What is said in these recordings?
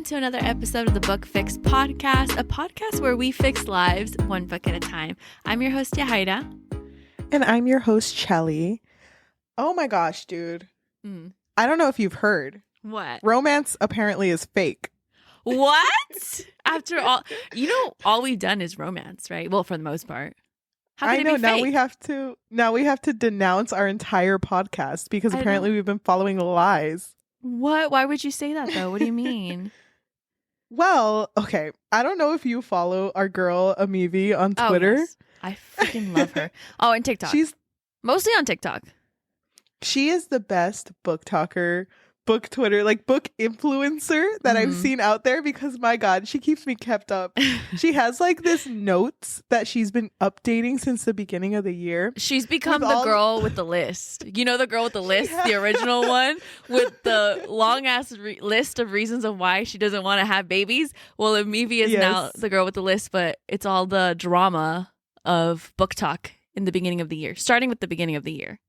to another episode of the Book Fix podcast, a podcast where we fix lives one book at a time. I'm your host, Yajaira. And I'm your host, Cheli. Oh my gosh, dude. I don't know if you've heard. What? Romance apparently is fake. What? After all, all we've done is romance, right? Well, for the most part. How can I know, it be fake? now we have to denounce our entire podcast because apparently we've been following lies. What? Why would you say that, though? What do you mean? Well, okay. I don't know if you follow our girl, Amivi, on Twitter. Oh, yes. I freaking love her. Oh, and TikTok. She's mostly on TikTok. She is the best book talker, book Twitter, like book influencer that I've seen out there because, my God, she keeps me kept up. She has like this notes that she's been updating since the beginning of the year. She's become the girl with the list. You know the girl with the list, the original one with the long ass list of reasons of why she doesn't want to have babies. Well, Amivi is now the girl with the list, but it's all the drama of book talk in the beginning of the year, starting with the beginning of the year.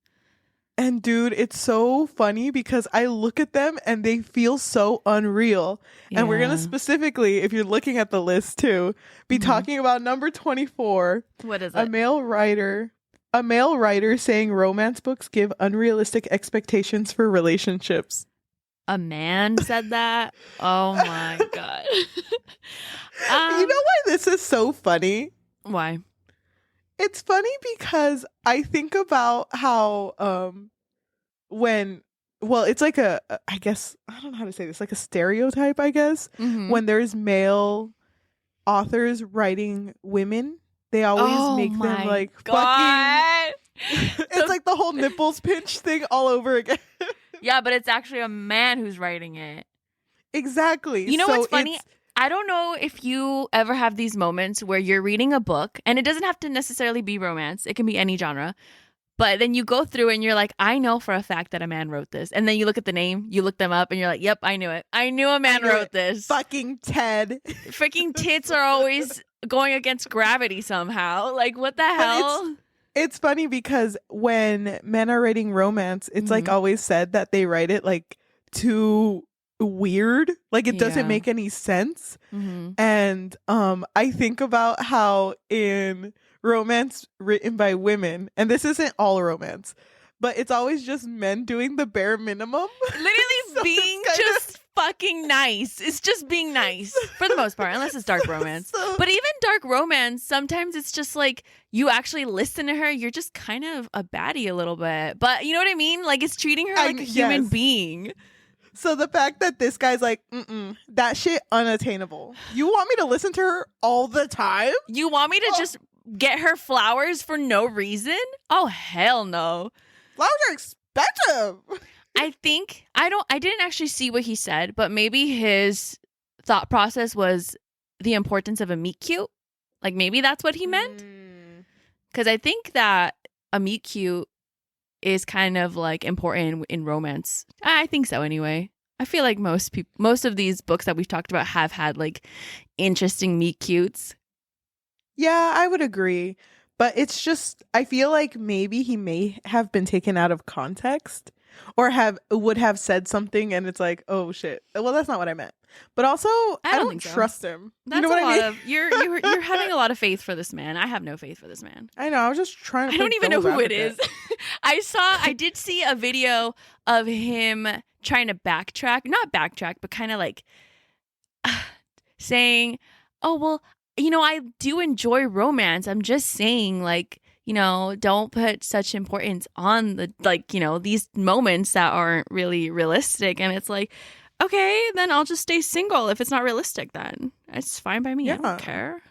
And dude, it's so funny because I look at them and they feel so unreal. Yeah. And we're going to specifically, if you're looking at the list too, be talking about number 24. What is it? A male writer saying romance books give unrealistic expectations for relationships. A man said that? Oh my God. You know why this is so funny? Why? It's funny because I think about how it's like I guess, I don't know how to say this, like a stereotype, I guess. When there's male authors writing women, they always make them like fucking it's like the whole nipples pinch thing all over again. Yeah, but it's actually a man who's writing it. Exactly. You know what's funny? I don't know if you ever have these moments where you're reading a book, and it doesn't have to necessarily be romance. It can be any genre. But then you go through and you're like, I know for a fact that a man wrote this. And then you look at the name, you look them up, and you're like, yep, I knew it. I knew a man wrote this. Fucking Ted. Freaking tits are always going against gravity somehow. Like, what the hell? It's funny because when men are writing romance, it's like always said that they write it like too weird, like it doesn't make any sense. And I think about how in romance written by women, and this isn't all romance, but it's always just men doing the bare minimum, literally so being just fucking nice. It's just being nice for the most part, unless it's dark romance. But even dark romance, sometimes it's just like you actually listen to her, you're just kind of a baddie a little bit, but you know what I mean, like it's treating her like a human being. So the fact that this guy's like, that shit unattainable. You want me to listen to her all the time? You want me to just get her flowers for no reason? Oh, hell no. Flowers are expensive. I think, I didn't actually see what he said, but maybe his thought process was the importance of a meet cute. Like maybe that's what he meant. Because I think that a meet cute is kind of like important in romance. I think so anyway. I feel like most of these books that we've talked about have had like interesting meet cutes. Yeah, I would agree. But it's just, I feel like maybe he may have been taken out of context or would have said something and it's like, oh shit. Well, that's not what I meant. But also, I don't trust him. That's, you know what I mean? You're having a lot of faith for this man. I have no faith for this man. I know. I was just trying to. I don't even know who it is. I did see a video of him trying to not backtrack, but kind of like saying, "Oh well, I do enjoy romance. I'm just saying, like, don't put such importance on the these moments that aren't really realistic." And it's like, okay, then I'll just stay single if it's not realistic then. It's fine by me. Yeah. I don't care.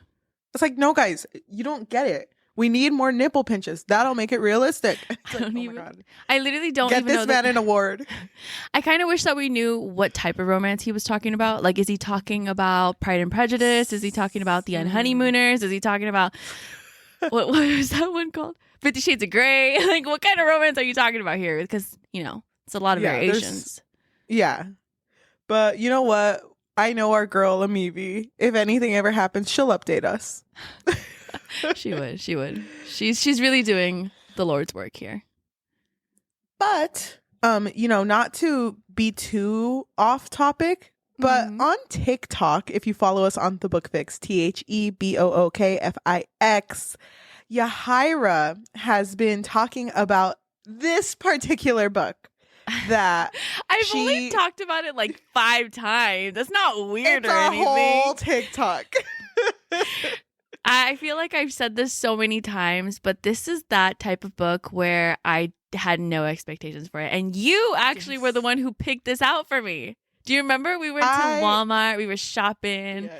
It's like, no, guys, you don't get it. We need more nipple pinches. That'll make it realistic. It's like, my God. I literally don't get even this know man an award. I kind of wish that we knew what type of romance he was talking about. Like, is he talking about Pride and Prejudice? Is he talking about The Unhoneymooners? Is he talking about, what was that one called? 50 Shades of Grey? Like, what kind of romance are you talking about here? Because, it's a lot of variations. Yeah. But you know what? I know our girl, Amivi. If anything ever happens, she'll update us. She would. She's really doing the Lord's work here. But, not to be too off topic, But on TikTok, if you follow us on The Book Fix, THEBOOKFIX, Yajaira has been talking about this particular book that I've only talked about it like 5 times. That's not weird or anything. It's a whole TikTok. I feel like I've said this so many times, but this is that type of book where I had no expectations for it. And you actually were the one who picked this out for me. Do you remember? We went to Walmart, we were shopping,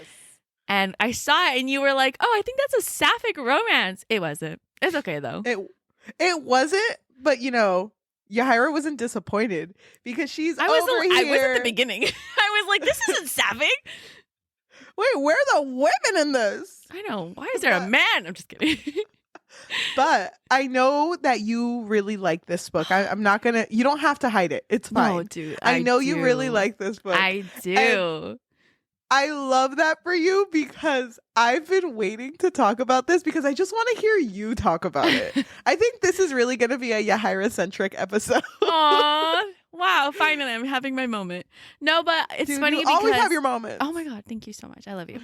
and I saw it, and you were like, oh, I think that's a sapphic romance. It wasn't. It's okay, though. It wasn't, but, you know, Yajaira wasn't disappointed because she's over here. I was at the beginning. I was like, this isn't sapphic. Wait, where are the women in this? I know. Why is there a man? I'm just kidding. But I know that you really like this book. I'm not going to, you don't have to hide it. It's fine. No, dude. I know you really like this book. I do. And I love that for you because I've been waiting to talk about this because I just want to hear you talk about it. I think this is really going to be a Yajaira-centric episode. Aww. Wow, finally I'm having my moment. No, but it's funny because... you always have your moment. Oh my God, thank you so much. I love you.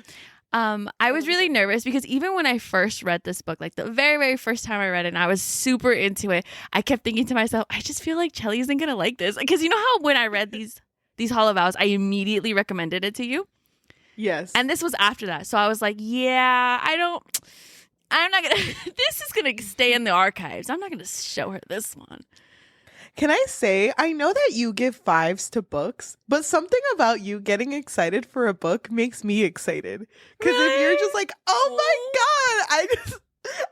I was really nervous because even when I first read this book, like the very, very first time I read it and I was super into it, I kept thinking to myself, I just feel like Cheli isn't going to like this. Because you know how when I read these Hollow Vows, I immediately recommended it to you? Yes. And this was after that. So I was like, yeah, I'm not going to... This is going to stay in the archives. I'm not going to show her this one. Can I say, I know that you give 5s to books, but something about you getting excited for a book makes me excited. Because if you're just like, oh my God,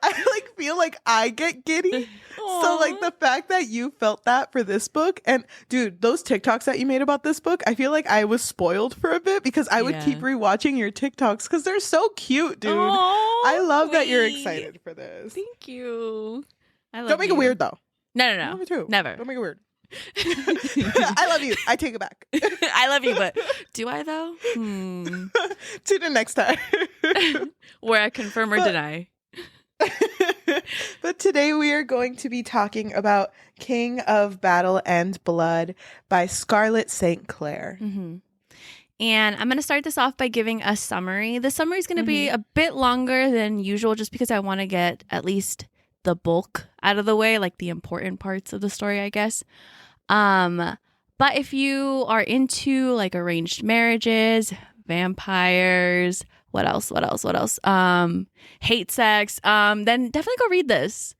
I like feel like I get giddy. So like the fact that you felt that for this book, and dude, those TikToks that you made about this book, I feel like I was spoiled for a bit because I would keep rewatching your TikToks because they're so cute, dude. I love that you're excited for this. Thank you. Don't make it weird though. No. Never. Don't make it weird. I love you. I take it back. I love you, but do I though? Tune in next time. Where I confirm or deny. But today we are going to be talking about King of Battle and Blood by Scarlett St. Clair. And I'm going to start this off by giving a summary. The summary is going to be a bit longer than usual just because I want to get at least the bulk out of the way, like the important parts of the story, I guess. But if you are into like arranged marriages, vampires, what else? Hate sex, then definitely go read this.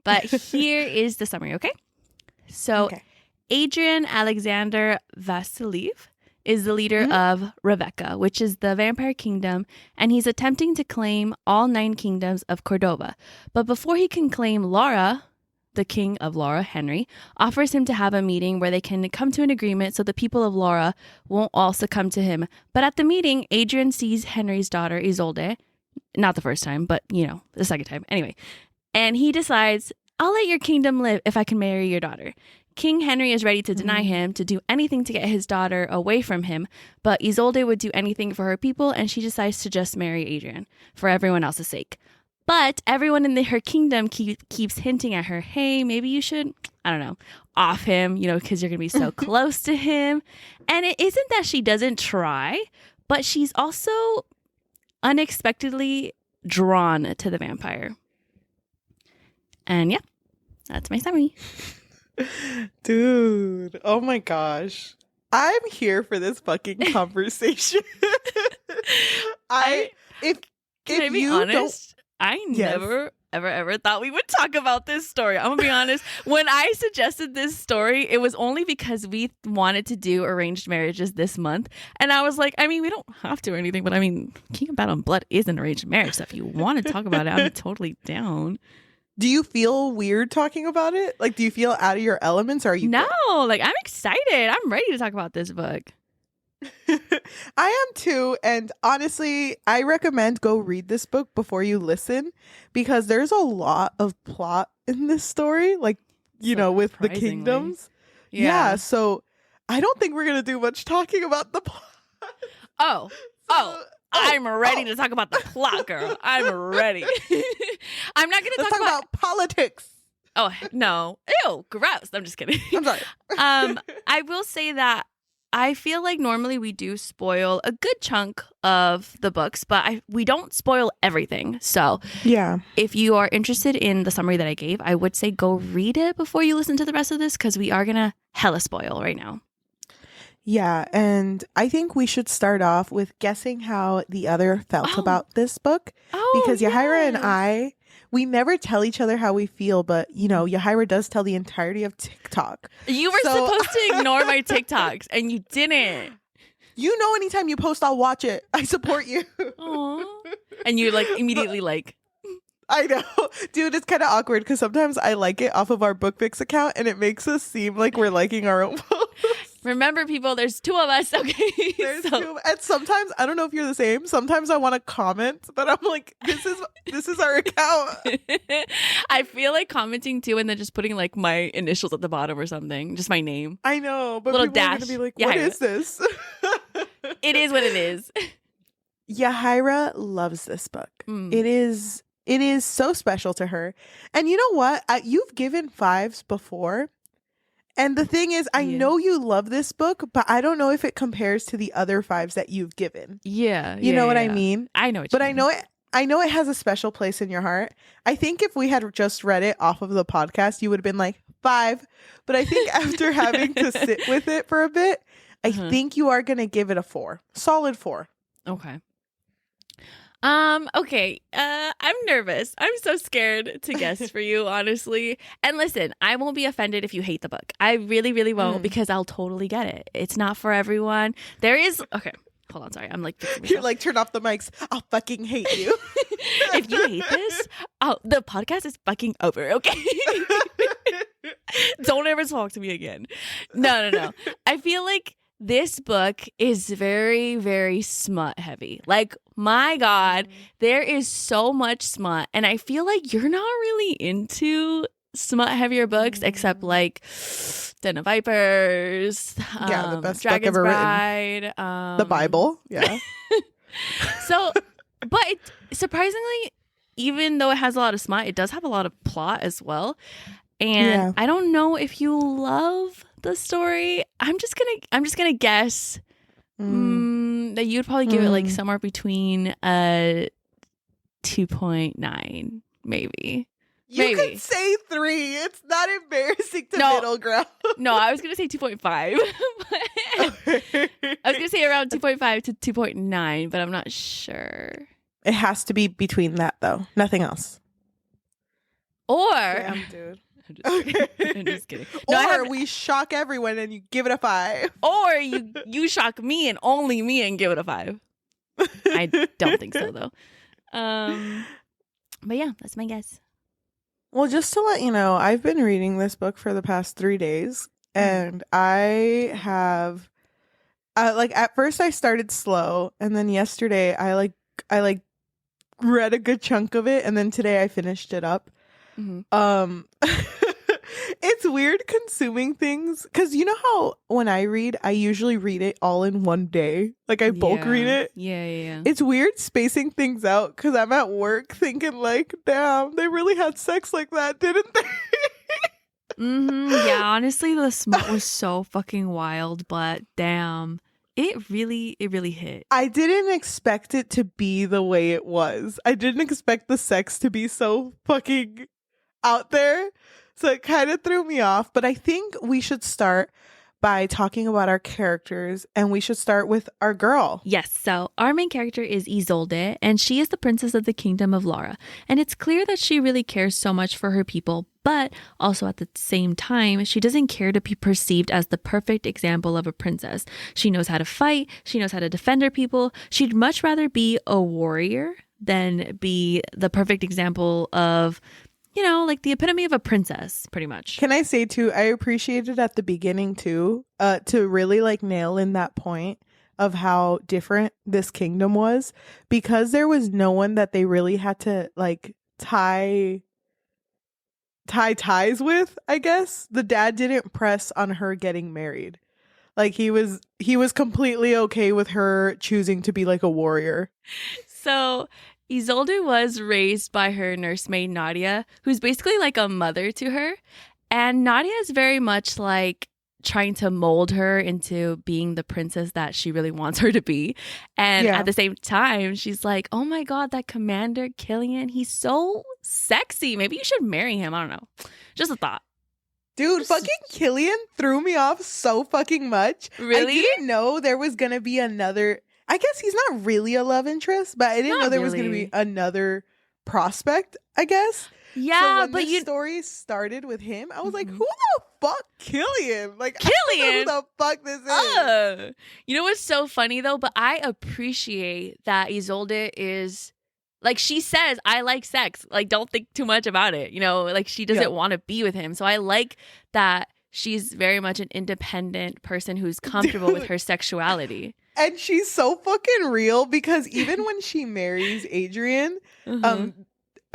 But here is the summary, okay? So Adrian Alexander Vasiliev is the leader of Rebecca, which is the vampire kingdom, and he's attempting to claim all 9 kingdoms of Cordova. But before he can claim Laura, the king of Laura, Henry, offers him to have a meeting where they can come to an agreement so the people of Laura won't all succumb to him. But at the meeting, Adrian sees Henry's daughter, Isolde, not the first time, but, you know, the second time. Anyway, and he decides, I'll let your kingdom live if I can marry your daughter. King Henry is ready to deny him, to do anything to get his daughter away from him, but Isolde would do anything for her people, and she decides to just marry Adrian for everyone else's sake. But everyone in her kingdom keeps hinting at her, hey, maybe you should, I don't know, off him, you know, because you're going to be so close to him. And it isn't that she doesn't try, but she's also unexpectedly drawn to the vampire. And yeah, that's my summary. Dude, oh my gosh. I'm here for this fucking conversation. Can I be honest? I never, ever thought we would talk about this story. I'm going to be honest. When I suggested this story, it was only because we wanted to do arranged marriages this month. And I was like, I mean, we don't have to or anything, but I mean, King of Battle and Blood is an arranged marriage. So if you want to talk about it, I'm totally down. Do you feel weird talking about it? Like, do you feel out of your elements? Or are you? No, like I'm excited. I'm ready to talk about this book. I am too. And honestly, I recommend go read this book before you listen because there's a lot of plot in this story. Like, you know, with the kingdoms. Yeah. So I don't think we're going to do much talking about the plot. I'm ready to talk about the plot, girl. I'm ready. I'm not going to talk about politics. Oh, no. Ew, gross. I'm just kidding. I'm sorry. I will say that I feel like normally we do spoil a good chunk of the books, but we don't spoil everything. So yeah, if you are interested in the summary that I gave, I would say go read it before you listen to the rest of this, because we are going to hella spoil right now. Yeah, and I think we should start off with guessing how the other felt about this book. Because Yajaira and I, we never tell each other how we feel, but, you know, Yajaira does tell the entirety of TikTok. You were supposed to ignore my TikToks, and you didn't. You know, anytime you post, I'll watch it. I support you. Aww. And you, like, immediately like... I know. Dude, it's kind of awkward because sometimes I like it off of our BookFix account, and it makes us seem like we're liking our own posts. Remember, people, there's two of us, okay? There's two. And sometimes, I don't know if you're the same, sometimes I want to comment, but I'm like, this is our account. I feel like commenting too, and then just putting like my initials at the bottom or something, just my name. I know, but little people dash. are going to be like, what is this? It is what it is. Yajaira loves this book. It is so special to her. And you know what? You've given 5s before. And the thing is, I know you love this book, but I don't know if it compares to the other 5s that you've given. Yeah. You know what I mean? I know what you mean. I know it has a special place in your heart. I think if we had just read it off of the podcast, you would have been like 5. But I think after having to sit with it for a bit, I think you are going to give it a 4. Solid 4. Okay. Okay. I'm nervous. I'm so scared to guess for you, honestly. And listen, I won't be offended if you hate the book. I really, really won't, because I'll totally get it. It's not for everyone. Okay. Hold on. Sorry. I'm like, you're like, turn off the mics. I'll fucking hate you. If you hate this, the podcast is fucking over. Okay. Don't ever talk to me again. No. I feel like this book is very, very smut heavy. Like, my God, there is so much smut. And I feel like you're not really into smut heavier books, except like Den of Vipers. The best Dragon's book ever Bride, written. The Bible. Yeah. So, but surprisingly, even though it has a lot of smut, it does have a lot of plot as well. And I don't know if you love the story. I'm just gonna guess that you'd probably give it like somewhere between 2.9, maybe. You could say 3. It's not embarrassing to middle ground. No, I was gonna say 2.5. I was gonna say around 2.5 to 2.9, but I'm not sure. It has to be between that, though. Nothing else. Or damn, dude. I'm just kidding. No, or we shock everyone and you give it a 5. Or you shock me and only me and give it a 5. I don't think so, though. But yeah, that's my guess. Well, just to let you know, I've been reading this book for the past 3 days, and I have, at first I started slow, and then yesterday I read a good chunk of it, and then today I finished it up. It's weird consuming things, because you know how when I read, I usually read it all in one day. Like, I bulk read it. Yeah. It's weird spacing things out, because I'm at work thinking like, damn, they really had sex like that, didn't they? Yeah, honestly, the smut was so fucking wild, but damn, it really hit. I didn't expect it to be the way it was. I didn't expect the sex to be so fucking out there. So it kind of threw me off. But I think we should start by talking about our characters, and we should start with our girl. Yes, so our main character is Isolde, and she is the princess of the kingdom of Lara. And it's clear that she really cares so much for her people, but also at the same time, she doesn't care to be perceived as the perfect example of a princess. She knows how to fight, she knows how to defend her people. She'd much rather be a warrior than be the perfect example of, you know, like the epitome of a princess, pretty much. Can I say too, I appreciated at the beginning too, to really like nail in that point of how different this kingdom was, because there was no one that they really had to like tie ties with, I guess. The dad didn't press on her getting married. Like he was completely okay with her choosing to be like a warrior. So Isolde was raised by her nursemaid Nadia, who's basically like a mother to her. And Nadia is very much like trying to mold her into being the princess that she really wants her to be. And at the same time, she's like, oh my God, that Commander Killian, he's so sexy. Maybe you should marry him. I don't know. Just a thought. Dude, fucking Killian threw me off so fucking much. Really? I didn't know there was going to be another. I guess he's not really a love interest, but I didn't know there was going to be another prospect, I guess. Yeah, so when but the story started with him, I was like, who the fuck Killian? Like, Killian? I don't know who the fuck this is. You know what's so funny though? But I appreciate that Isolde is, like, she says, I like sex. Like, don't think too much about it. You know, like, she doesn't want to be with him. So I like that she's very much an independent person who's comfortable with her sexuality. And she's so fucking real because even when she marries Adrian,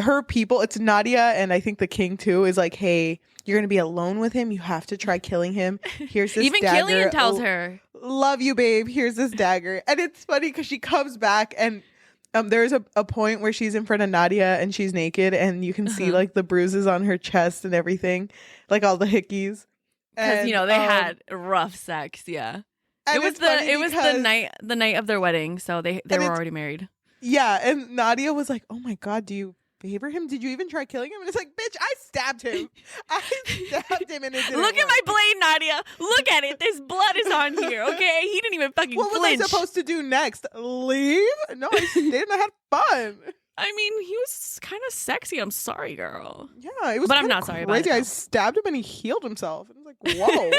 her people, it's Nadia and I think the king too, is like, hey, you're going to be alone with him. You have to try killing him. Here's this even dagger. Killian tells her, love you, babe. Here's this dagger. And it's funny because she comes back and there's a point where she's in front of Nadia and she's naked and you can see like the bruises on her chest and everything, like all the hickeys. Because, you know, they had rough sex. Yeah. It was the night of their wedding. So they were already married. Yeah. And Nadia was like, oh my God, do you favor him? Did you even try killing him? And it's like, bitch, I stabbed him. I stabbed him and it didn't Look at my blade, Nadia. Look at it. There's blood is on here. Okay, he didn't even fucking What flinch. was I supposed to do next? Leave? No, I stayed and I had fun. I mean, he was kind of sexy. I'm sorry, girl. Yeah, it was. But I'm not sorry about it. I stabbed him and he healed himself. And I was like, whoa.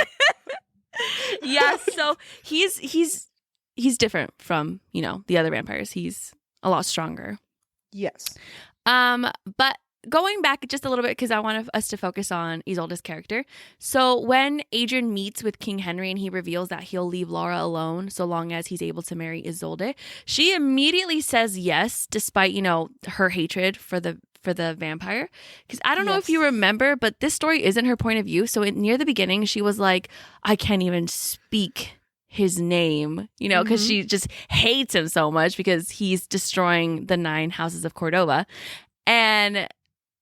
Yeah, so he's different from, you know, the other vampires. He's a lot stronger. Yes. But going back just a little bit, because I want us to focus on Isolde's character. So when Adrian meets with King Henry and he reveals that he'll leave Laura alone so long as he's able to marry Isolde, she immediately says yes, despite, you know, her hatred for the vampire. Because I don't know if you remember, but this story isn't her point of view. So near the beginning, she was like, I can't even speak his name, you know, because she just hates him so much because he's destroying the 9 houses of Cordova. And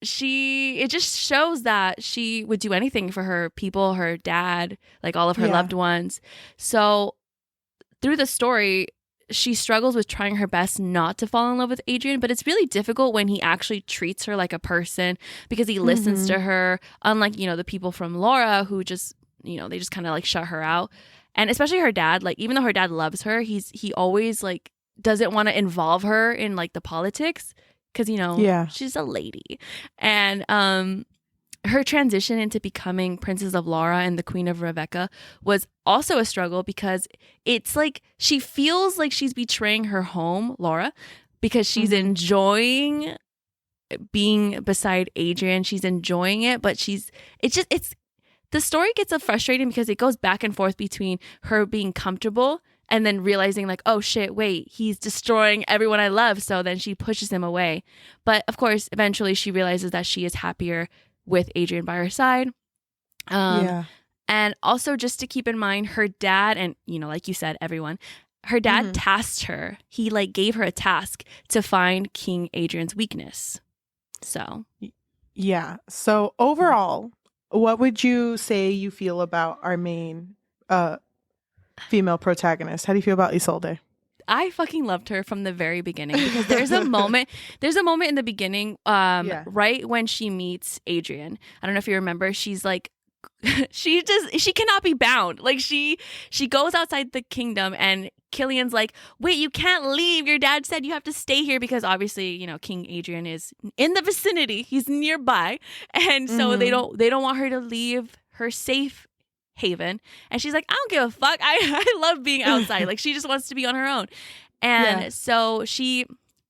it just shows that she would do anything for her people, her dad, like all of her loved ones. So through the story, she struggles with trying her best not to fall in love with Adrian, but it's really difficult when he actually treats her like a person because he listens to her, unlike, you know, the people from Laura who just, you know, they just kind of like shut her out. And especially her dad, like, even though her dad loves her, he always like doesn't want to involve her in like the politics because, you know, she's a lady. And her transition into becoming Princess of Laura and the Queen of Rebecca was also a struggle because it's like she feels like she's betraying her home, Laura, because she's enjoying being beside Adrian. She's enjoying it, but the story gets so frustrating because it goes back and forth between her being comfortable and then realizing like, oh shit, wait, he's destroying everyone I love. So then she pushes him away. But of course, eventually she realizes that she is happier with Adrian by her side. And also just to keep in mind, her dad, and, you know, like you said, everyone, her dad tasked her. He like gave her a task to find King Adrian's weakness. So. Yeah. So overall, what would you say you feel about our main female protagonist? How do you feel about Isolde? I fucking loved her from the very beginning because there's a moment in the beginning, right when she meets Adrian. I don't know if you remember, she's like, she cannot be bound. Like she goes outside the kingdom and Killian's like, wait, you can't leave. Your dad said you have to stay here because obviously, you know, King Adrian is in the vicinity. He's nearby. And so they don't want her to leave her safe haven. And she's like, I don't give a fuck. I love being outside. Like she just wants to be on her own. And so she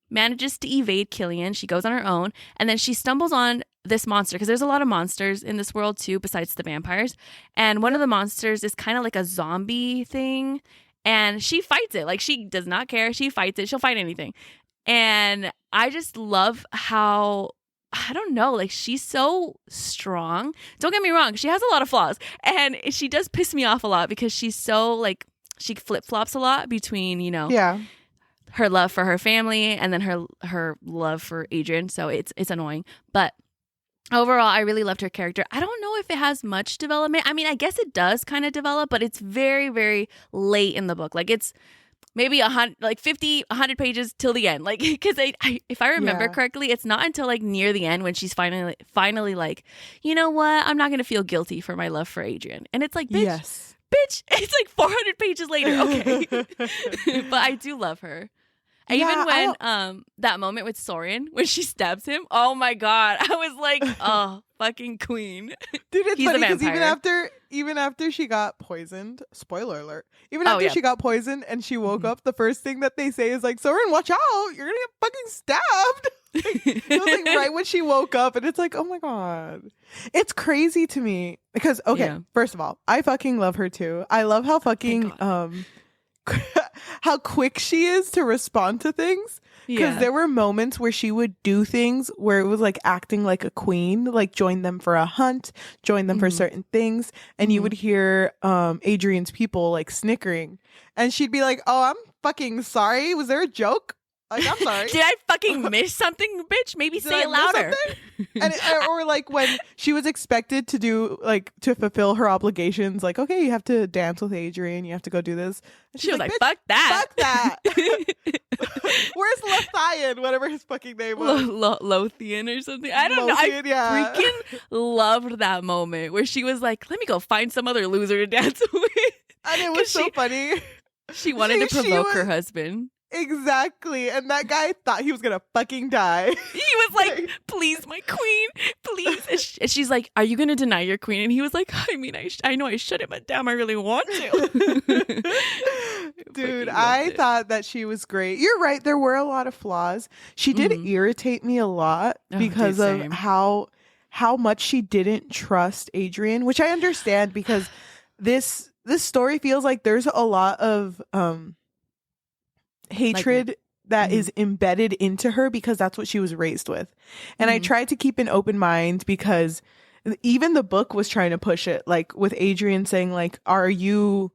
manages to evade Killian. She goes on her own and then she stumbles on this monster because there's a lot of monsters in this world too besides the vampires. And one of the monsters is kind of like a zombie thing. And she fights it. Like, she does not care. She fights it. She'll fight anything. And I just love how, I don't know, like, she's so strong. Don't get me wrong. She has a lot of flaws. And she does piss me off a lot because she's so, like, she flip-flops a lot between, you know, her love for her family and then her love for Adrian. So it's annoying. But overall, I really loved her character. I don't know if it has much development. I mean, I guess it does kind of develop, but it's very, very late in the book. Like it's maybe 100, like 50, 100 pages till the end. Like, because if I remember correctly, it's not until like near the end when she's finally like, you know what? I'm not gonna feel guilty for my love for Adrian. And it's like, bitch, it's like 400 pages later. Okay, but I do love her. Even when that moment with Soren when she stabs him, oh my god, I was like, oh, fucking queen. Dude, it's funny because even after she got poisoned, spoiler alert, she got poisoned and she woke up, the first thing that they say is like, Soren, watch out, you're gonna get fucking stabbed. It was like right when she woke up, and it's like, oh my god. It's crazy to me because first of all, I fucking love her too. I love how fucking how quick she is to respond to things, because there were moments where she would do things where it was like acting like a queen, like join them for a hunt, join them for certain things, and you would hear Adrian's people like snickering, and she'd be like, oh, I'm fucking sorry, was there a joke? Like, I'm sorry. Did I fucking miss something, bitch? Maybe say it louder. And or like when she was expected to do like to fulfill her obligations, like, okay, you have to dance with Adrian, you have to go do this. And she was like, fuck that. Fuck that. Where's Lothian? Whatever his fucking name was. Lothian or something. I don't know. I freaking loved that moment where she was like, let me go find some other loser to dance with. And it was so funny. She wanted to provoke her husband. Exactly. And that guy thought he was gonna fucking die. He was like, please, my queen, please. And she's like, are you gonna deny your queen? And he was like, I mean, I know I shouldn't, but damn, I really want to. Dude, I thought that she was great. You're right, there were a lot of flaws. She did irritate me a lot because of how much she didn't trust Adrian, which I understand, because this story feels like there's a lot of hatred that is embedded into her because that's what she was raised with. And I tried to keep an open mind because even the book was trying to push it, like with Adrian saying like, do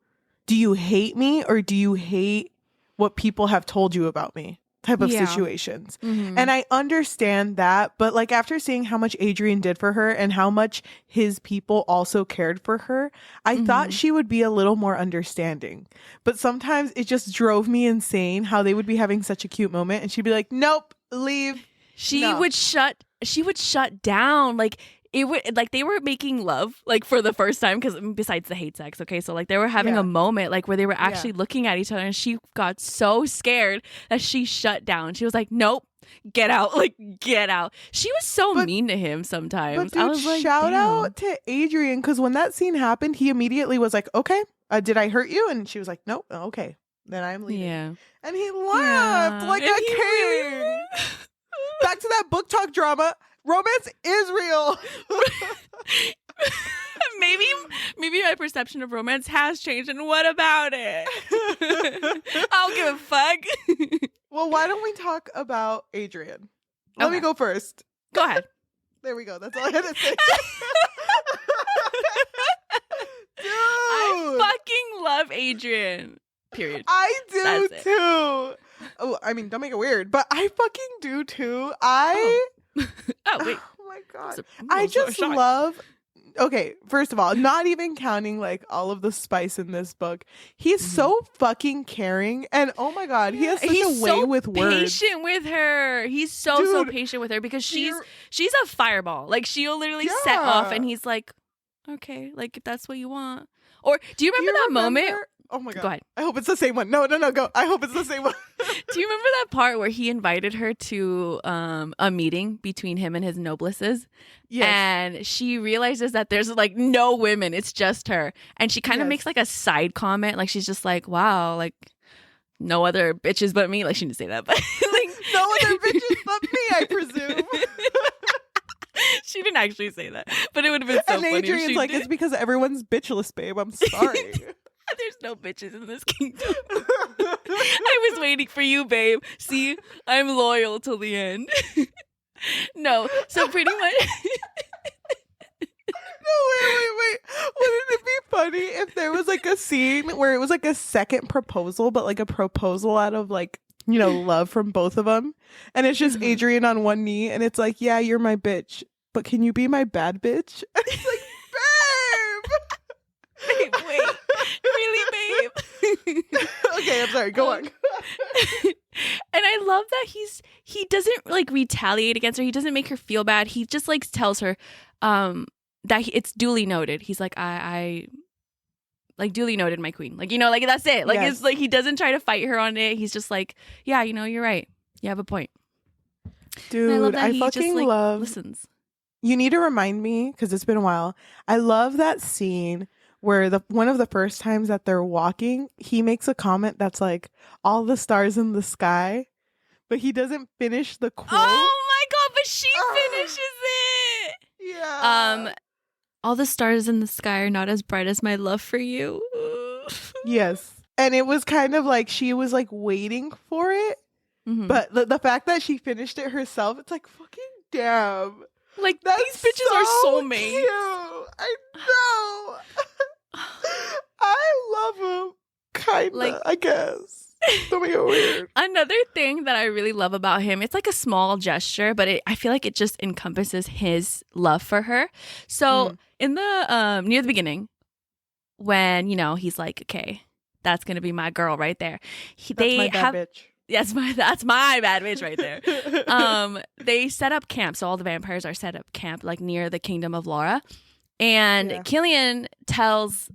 you hate me or do you hate what people have told you about me type of situations. And I understand that, but like after seeing how much Adrian did for her and how much his people also cared for her, I thought she would be a little more understanding. But sometimes it just drove me insane how they would be having such a cute moment and she'd be like, nope, leave. She would shut down. Like it would, like they were making love like for the first time, because besides the hate sex, okay, so like they were having a moment like where they were actually looking at each other, and she got so scared that she shut down. She was like, nope, get out, like get out. She was so mean to him sometimes. But dude, I was like, shout out to Adrian, because when that scene happened, he immediately was like, okay, did I hurt you? And she was like, nope. Okay, then I'm leaving. And he laughed like a king. Really back to that book talk drama. Romance is real. maybe my perception of romance has changed, and what about it? I don't give a fuck. Well, why don't we talk about Adrian? Let me go first. Go ahead. There we go. That's all I had to say. Dude, I fucking love Adrian. Period. I do too. Oh, I mean, don't make it weird, but I fucking do too. Oh wait. Oh my god. I just love. Okay, first of all, not even counting like all of the spice in this book, he's so fucking caring, and oh my god, he has such a way with words. Patient with her. He's so patient with her because she's a fireball. Like she'll literally set off, and he's like, okay, like if that's what you want. Or do you remember that moment? Oh my god. Go ahead. I hope it's the same one. No, go. I hope it's the same one. Do you remember that part where he invited her to a meeting between him and his noblesses? Yes. And she realizes that there's like no women, it's just her. And she kind of makes like a side comment. Like she's just like, wow, like no other bitches but me. Like she didn't say that, but like no other bitches but me, I presume. She didn't actually say that, but it would have been so funny. And Adrian's like, it's because everyone's bitchless, babe. I'm sorry. There's no bitches in this kingdom. I was waiting for you, babe. See, I'm loyal till the end. No, so pretty much. No, wait. Wouldn't it be funny if there was like a scene where it was like a second proposal, but like a proposal out of like, you know, love from both of them, and it's just Adrian on one knee, and it's like, yeah, you're my bitch. but can you be my bad bitch? And it's like, babe! Wait. Really, babe? Okay, I'm sorry. Go on. And I love that he doesn't like retaliate against her. He doesn't make her feel bad. He just like tells her that it's duly noted. He's like, I like duly noted, my queen. Like, you know, like that's it. Like It's like he doesn't try to fight her on it. He's just like, yeah, you know, you're right. You have a point. Dude, I fucking love listens. You need to remind me because it's been a while. I love that scene where one of the first times that they're walking, he makes a comment that's like, all the stars in the sky, but he doesn't finish the quote. Oh my god, but she finishes it. Yeah. All the stars in the sky are not as bright as my love for you. Yes. And it was kind of like she was like waiting for it. Mm-hmm. But the fact that she finished it herself, it's like, fucking damn. Like, these bitches are soulmates. Cute. I know. I love him. Kinda, like, I guess. Don't make it weird. Another thing that I really love about him, it's like a small gesture, but I feel like it just encompasses his love for her. So in the near the beginning, when, you know, he's like, okay, that's gonna be my girl right there. That's my bad bitch. That's my bad bitch right there. They set up camp, so all the vampires are set up camp like near the kingdom of Laura, and Killian tells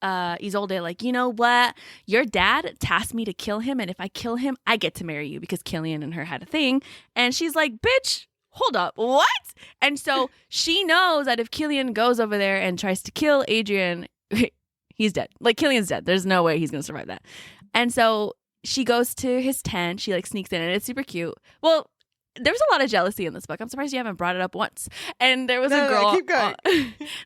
Isolde, like, you know what? Your dad tasked me to kill him, and if I kill him, I get to marry you, because Killian and her had a thing. And she's like, bitch, hold up, what? And so she knows that if Killian goes over there and tries to kill Adrian, he's dead. Like, Killian's dead. There's no way he's gonna survive that. And so she goes to his tent. She like sneaks in, and it's super cute. Well, there was a lot of jealousy in this book. I'm surprised you haven't brought it up once. And there was a girl. Keep going.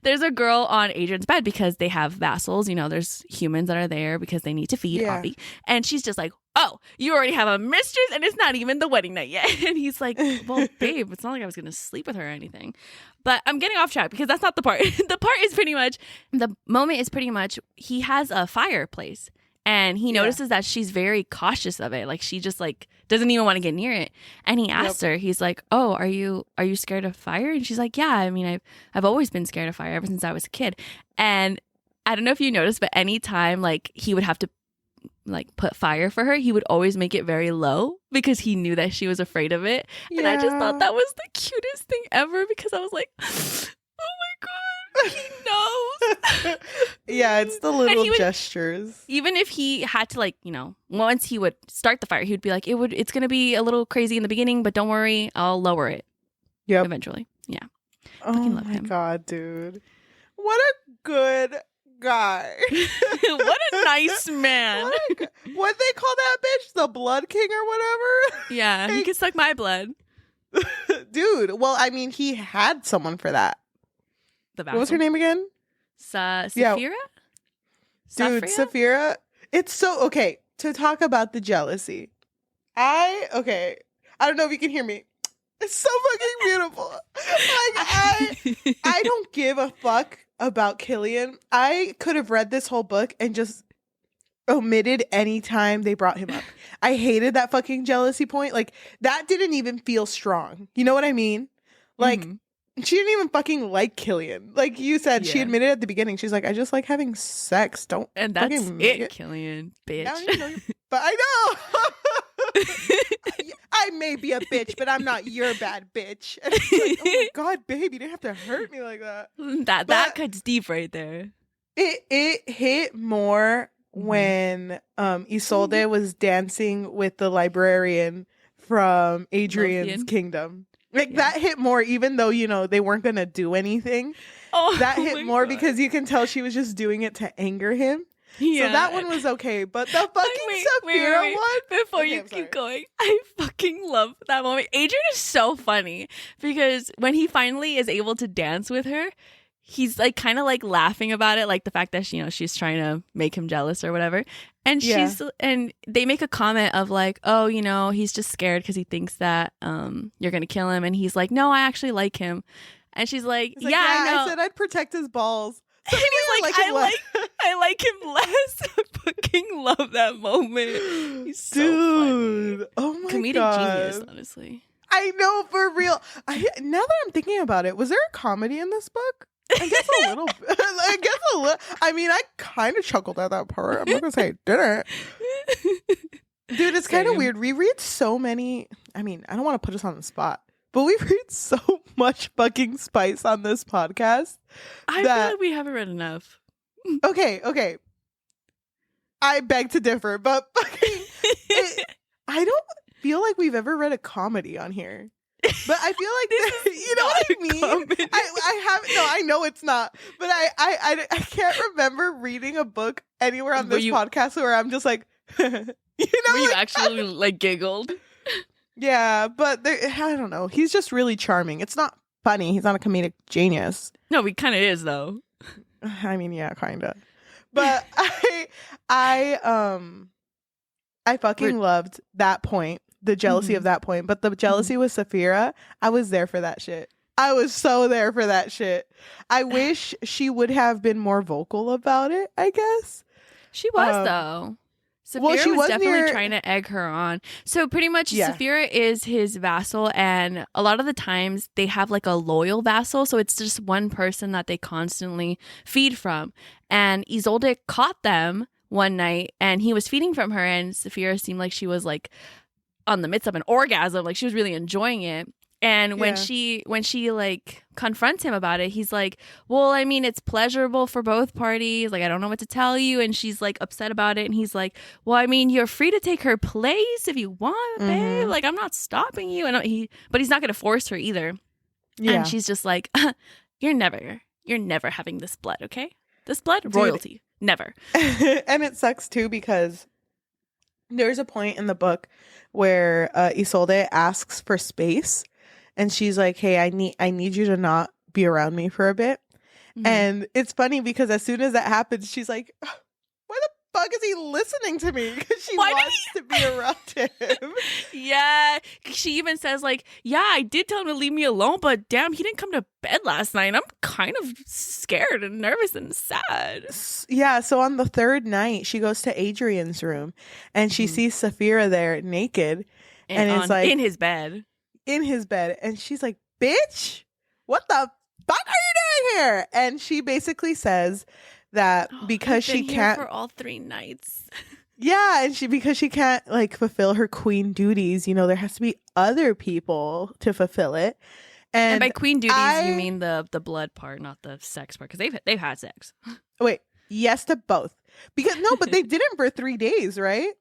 There's a girl on Adrian's bed because they have vassals. You know, there's humans that are there because they need to feed Abby. And she's just like, oh, you already have a mistress, and it's not even the wedding night yet. And he's like, well, babe, it's not like I was going to sleep with her or anything. But I'm getting off track because that's not the part. The part is pretty much, the moment is pretty much, he has a fireplace. And he notices that she's very cautious of it. Like, she just like doesn't even want to get near it. And he asks her, he's like, oh, are you scared of fire? And she's like, yeah, I mean, I've always been scared of fire ever since I was a kid. And I don't know if you noticed, but anytime like he would have to like put fire for her, he would always make it very low because he knew that she was afraid of it. And I just thought that was the cutest thing ever, because I was like, oh my god, he knows. Yeah, it's the little gestures. Even if he had to, like, you know, once he would start the fire, he would be like, it's gonna be a little crazy in the beginning, but don't worry, I'll lower it. Yep. Eventually. Yeah. Oh my god, dude. What a good guy. What a nice man. What they call that bitch? The Blood King or whatever? Yeah, he can suck my blood. Dude, well, I mean, he had someone for that. What was her name again? Saphira? Dude, Saphira. It's so, okay, to talk about the jealousy. I don't know if you can hear me. It's so fucking beautiful. Like, I don't give a fuck about Killian. I could have read this whole book and just omitted any time they brought him up. I hated that fucking jealousy point. Like, that didn't even feel strong. You know what I mean? Like, she didn't even fucking like Killian. Like you said, she admitted at the beginning, she's like, I just like having sex. And that's it, Killian, bitch. But I know. I may be a bitch, but I'm not your bad bitch. And it's like, oh my god, babe, you didn't have to hurt me like that. That cuts deep right there. It hit more when Isolde was dancing with the librarian from Adrian's kingdom. Like, that hit more, even though, you know, they weren't going to do anything. That hit more because you can tell she was just doing it to anger him. Yeah. So that one was okay. But the fucking Saphira one? Before you keep going, I fucking love that moment. Adrian is so funny because when he finally is able to dance with her, he's like kind of like laughing about it, like the fact that she's trying to make him jealous or whatever. And and they make a comment of like, oh, you know, he's just scared because he thinks that you're gonna kill him, and he's like, no, I actually like him. And she's like, yeah, I know. I said I'd protect his balls. And he's like, I like him less. I fucking love that moment. He's so funny. Oh my Comedic god, genius, honestly. I know, for real. Now that I'm thinking about it, was there a comedy in this book? I guess a little. I guess a little. I mean, I kind of chuckled at that part. I'm not gonna say I didn't. Dude, it's kind of weird. We read so many. I mean, I don't want to put us on the spot, but we read so much fucking spice on this podcast. I feel like we haven't read enough. Okay. I beg to differ, but fucking, I don't feel like we've ever read a comedy on here. But I feel like you know what I mean. I know it's not, but I can't remember reading a book anywhere on this podcast where I'm just like, you know, where you actually like giggled. Yeah, but I don't know. He's just really charming. It's not funny. He's not a comedic genius. No, he kind of is though. I mean, yeah, kind of. But I fucking loved that point. The jealousy of that point, but the jealousy with Saphira, I was there for that shit. I was so there for that shit. I wish she would have been more vocal about it, I guess. She was, though. Saphira was definitely trying to egg her on. So pretty much Saphira is his vassal, and a lot of the times they have like a loyal vassal, so it's just one person that they constantly feed from. And Isolde caught them one night, and he was feeding from her, and Saphira seemed like she was like on the midst of an orgasm, like she was really enjoying it. And when she like confronts him about it, he's like, well, I mean, it's pleasurable for both parties, like I don't know what to tell you. And she's like upset about it, and he's like, well, I mean, you're free to take her place if you want, babe, like I'm not stopping you. And but he's not gonna force her either. And she's just like, you're never having this blood, okay? This blood, royalty. Never. And it sucks too, because there's a point in the book where Isolde asks for space, and she's like, hey, I need you to not be around me for a bit. And it's funny because as soon as that happens, she's like, why the fuck is he listening to me? Because she wants to be around him. Yeah. She even says like, yeah, I did tell him to leave me alone, but damn, he didn't come to bed last night. I'm kind of scared and nervous and sad. Yeah. So on the third night, she goes to Adrian's room, and she sees Saphira there naked. And it's like in his bed. And she's like, bitch, what the fuck are you doing here? And she basically says that because she can't for all 3 nights. Yeah, and because she can't like fulfill her queen duties, you know, there has to be other people to fulfill it. And by queen duties, you mean the blood part, not the sex part, because they've had sex. Wait, yes to both. Because but they didn't for 3 days, right?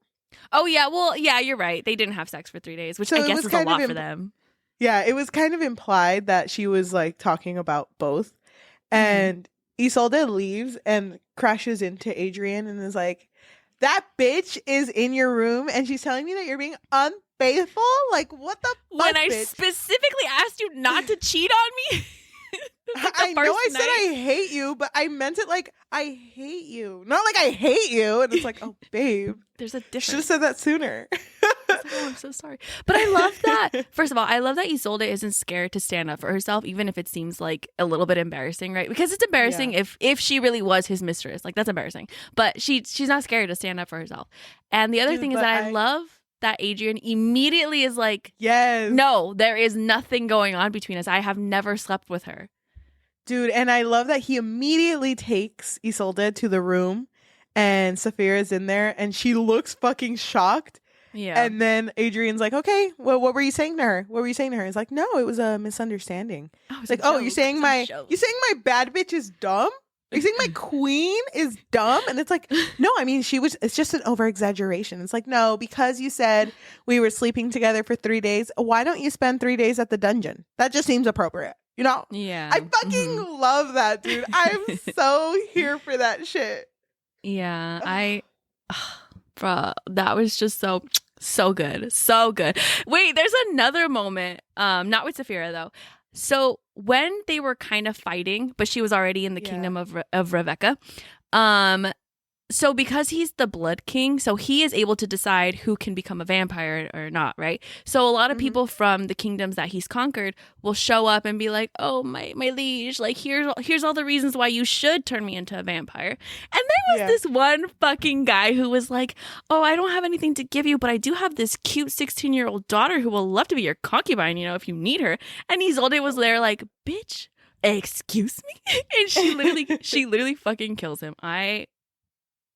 Oh yeah, well yeah, you're right. They didn't have sex for 3 days, which I guess is a lot for them. Yeah, it was kind of implied that she was like talking about both. And Isolde leaves and crashes into Adrian and is like, that bitch is in your room and she's telling me that you're being unfaithful? Like, what the fuck, when I specifically asked you not to cheat on me? I know I said I hate you, but I meant it like I hate you. Not like I hate you. And it's like, oh, babe. There's a difference. Should have said that sooner. Oh, I'm so sorry. But I love that. First of all, I love that Isolde isn't scared to stand up for herself, even if it seems like a little bit embarrassing, right? Because it's embarrassing if she really was his mistress. Like, that's embarrassing. But she's not scared to stand up for herself. And the other thing is that I love that Adrian immediately is like, yes, no, there is nothing going on between us. I have never slept with her. Dude, and I love that he immediately takes Isolde to the room and Saphira's in there and she looks fucking shocked. Yeah. And then Adrian's like, okay, well, what were you saying to her? What were you saying to her? He's like, no, it was a misunderstanding. It's like, oh, you're saying my bad bitch is dumb? You're saying my queen is dumb? And it's like, no, I mean, it's just an over exaggeration. It's like, no, because you said we were sleeping together for 3 days. Why don't you spend 3 days at the dungeon? That just seems appropriate. You know? Yeah. I fucking love that, dude. I'm so here for that shit. Yeah. Bruh, that was just so good. So good. Wait, there's another moment. Not with Saphira, though. So when they were kind of fighting, but she was already in the kingdom of Rebecca, so because he's the Blood King, so he is able to decide who can become a vampire or not, right? So a lot of people from the kingdoms that he's conquered will show up and be like, "Oh, my liege, like here's all the reasons why you should turn me into a vampire." And there was this one fucking guy who was like, "Oh, I don't have anything to give you, but I do have this cute 16-year-old daughter who will love to be your concubine, you know, if you need her." And Isolde was there like, "Bitch, excuse me?" And she literally fucking kills him.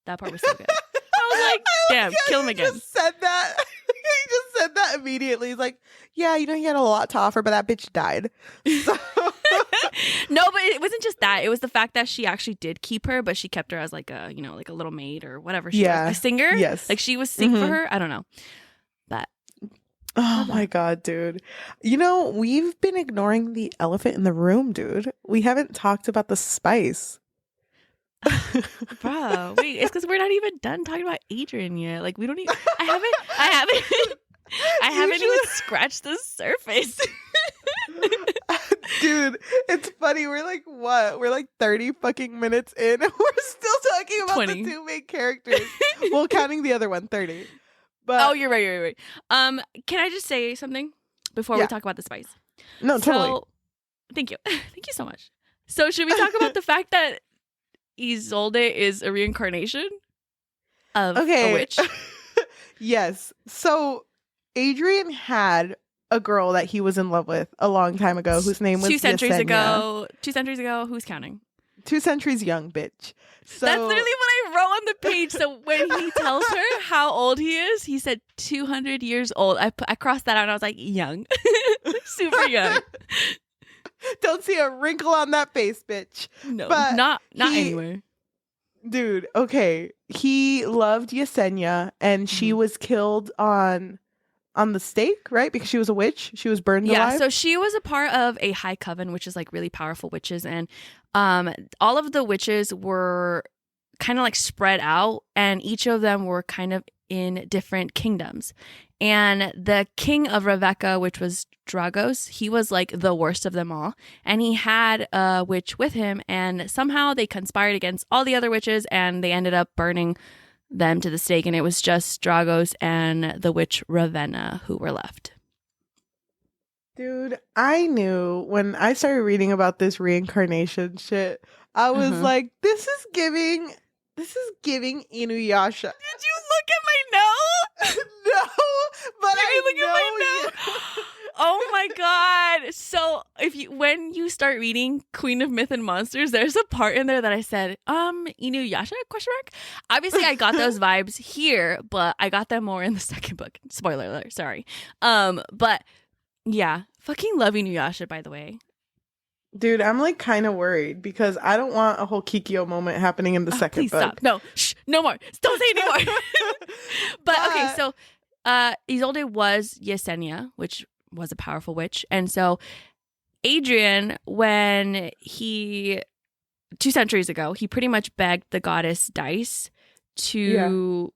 That part was so good. I was like, damn, kill him again. He just said that. He just said that immediately. He's like, yeah, you know, he had a lot to offer, but that bitch died. So. No, but it wasn't just that. It was the fact that she actually did keep her, but she kept her as like a, you know, like a little maid or whatever she was. A singer? Yes. Like she was sing for her? I don't know. But. Oh my God, dude. You know, we've been ignoring the elephant in the room, dude. We haven't talked about the spice. Bro, wait, it's because we're not even done talking about Adrian yet. Like we don't even I haven't even scratched the surface. Dude, it's funny. We're like, what? We're like 30 fucking minutes in and we're still talking about 20. the two main characters. Well, counting the other one, 30. But oh, you're right. Can I just say something before we talk about the spice? No, totally. Thank you. Thank you so much. So should we talk about the fact that Isolde is a reincarnation of a witch? Yes. So Adrian had a girl that he was in love with a long time ago whose name was 2 centuries Yesenia. ago. 2 centuries ago. Who's counting? 2 centuries young, bitch. So that's literally what I wrote on the page. So when he tells her how old he is, he said 200 years old. I crossed that out and I was like, young. Super young. Don't see a wrinkle on that face, bitch. No, but not anywhere. Dude, okay. He loved Yesenia and she was killed on the stake, right? Because she was a witch. She was burned alive. Yeah, so she was a part of a high coven, which is like really powerful witches. And all of the witches were kind of like spread out and each of them were kind of in different kingdoms. And the king of Rebecca, which was Dragos, he was like the worst of them all. And he had a witch with him and somehow they conspired against all the other witches and they ended up burning them to the stake. And it was just Dragos and the witch Ravenna who were left. Dude, I knew when I started reading about this reincarnation shit, I was like, this is giving Inuyasha. Did you look at my note? No, but I look at my note. Oh my God. So when you start reading Queen of Myth and Monsters, there's a part in there that I said, Inuyasha, ? Obviously I got those vibes here, but I got them more in the second book. Spoiler alert, sorry. But yeah, fucking love Inuyasha, by the way. Dude, I'm like kind of worried because I don't want a whole Kikyo moment happening in the second please book. Stop. No, no more. Don't say anymore. But okay, so Isolde was Yesenia, which was a powerful witch. And so Adrian, when 2 centuries ago, he pretty much begged the goddess Dice to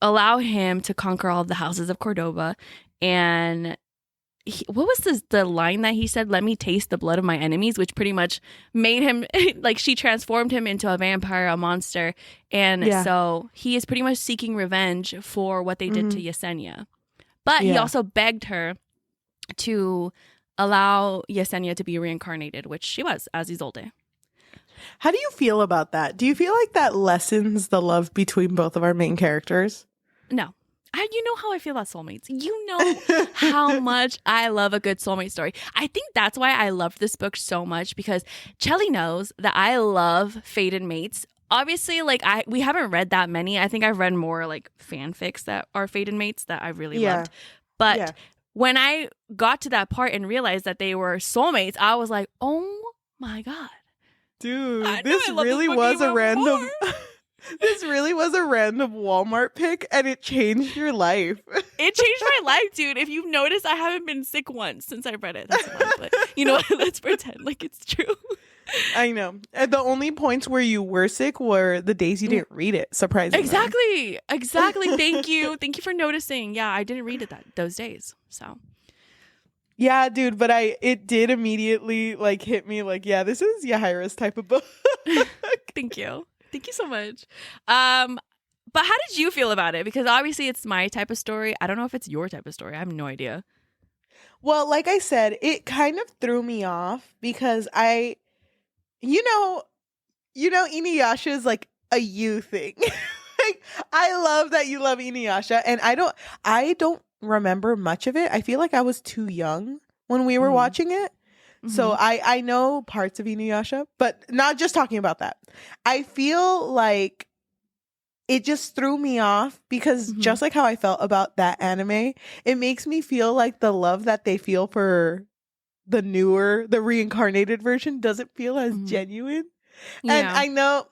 allow him to conquer all of the houses of Cordoba. And what was the line that he said? Let me taste the blood of my enemies, which pretty much made him like she transformed him into a vampire, a monster. And so he is pretty much seeking revenge for what they did to Yesenia. But he also begged her to allow Yesenia to be reincarnated, which she was as Isolde. How do you feel about that? Do you feel like that lessens the love between both of our main characters? No. You know how I feel about soulmates. You know how much I love a good soulmate story. I think that's why I loved this book so much because Cheli knows that I love fated mates. Obviously, like we haven't read that many. I think I've read more like fanfics that are fated mates that I really loved. But when I got to that part and realized that they were soulmates, I was like, oh my God. Dude, this really was a random... This really was a random Walmart pick and it changed your life. It changed my life, dude. If you've noticed, I haven't been sick once since I read it. That's one, but you know what? Let's pretend like it's true. I know. And the only points where you were sick were the days you didn't read it, surprisingly. Exactly. Thank you for noticing. Yeah, I didn't read it those days. So yeah, dude, but it did immediately like hit me like, yeah, this is Yajaira's type of book. Thank you. Thank you so much. But how did you feel about it? Because obviously it's my type of story. I don't know if it's your type of story. I have no idea. Well, like I said, it kind of threw me off because you know, Inuyasha is like a you thing. Like, I love that you love Inuyasha, and I don't remember much of it. I feel like I was too young when we were watching it. So I know parts of Inuyasha, but not just talking about that. I feel like it just threw me off because just like how I felt about that anime, it makes me feel like the love that they feel for the reincarnated version doesn't feel as genuine. Yeah. And I know,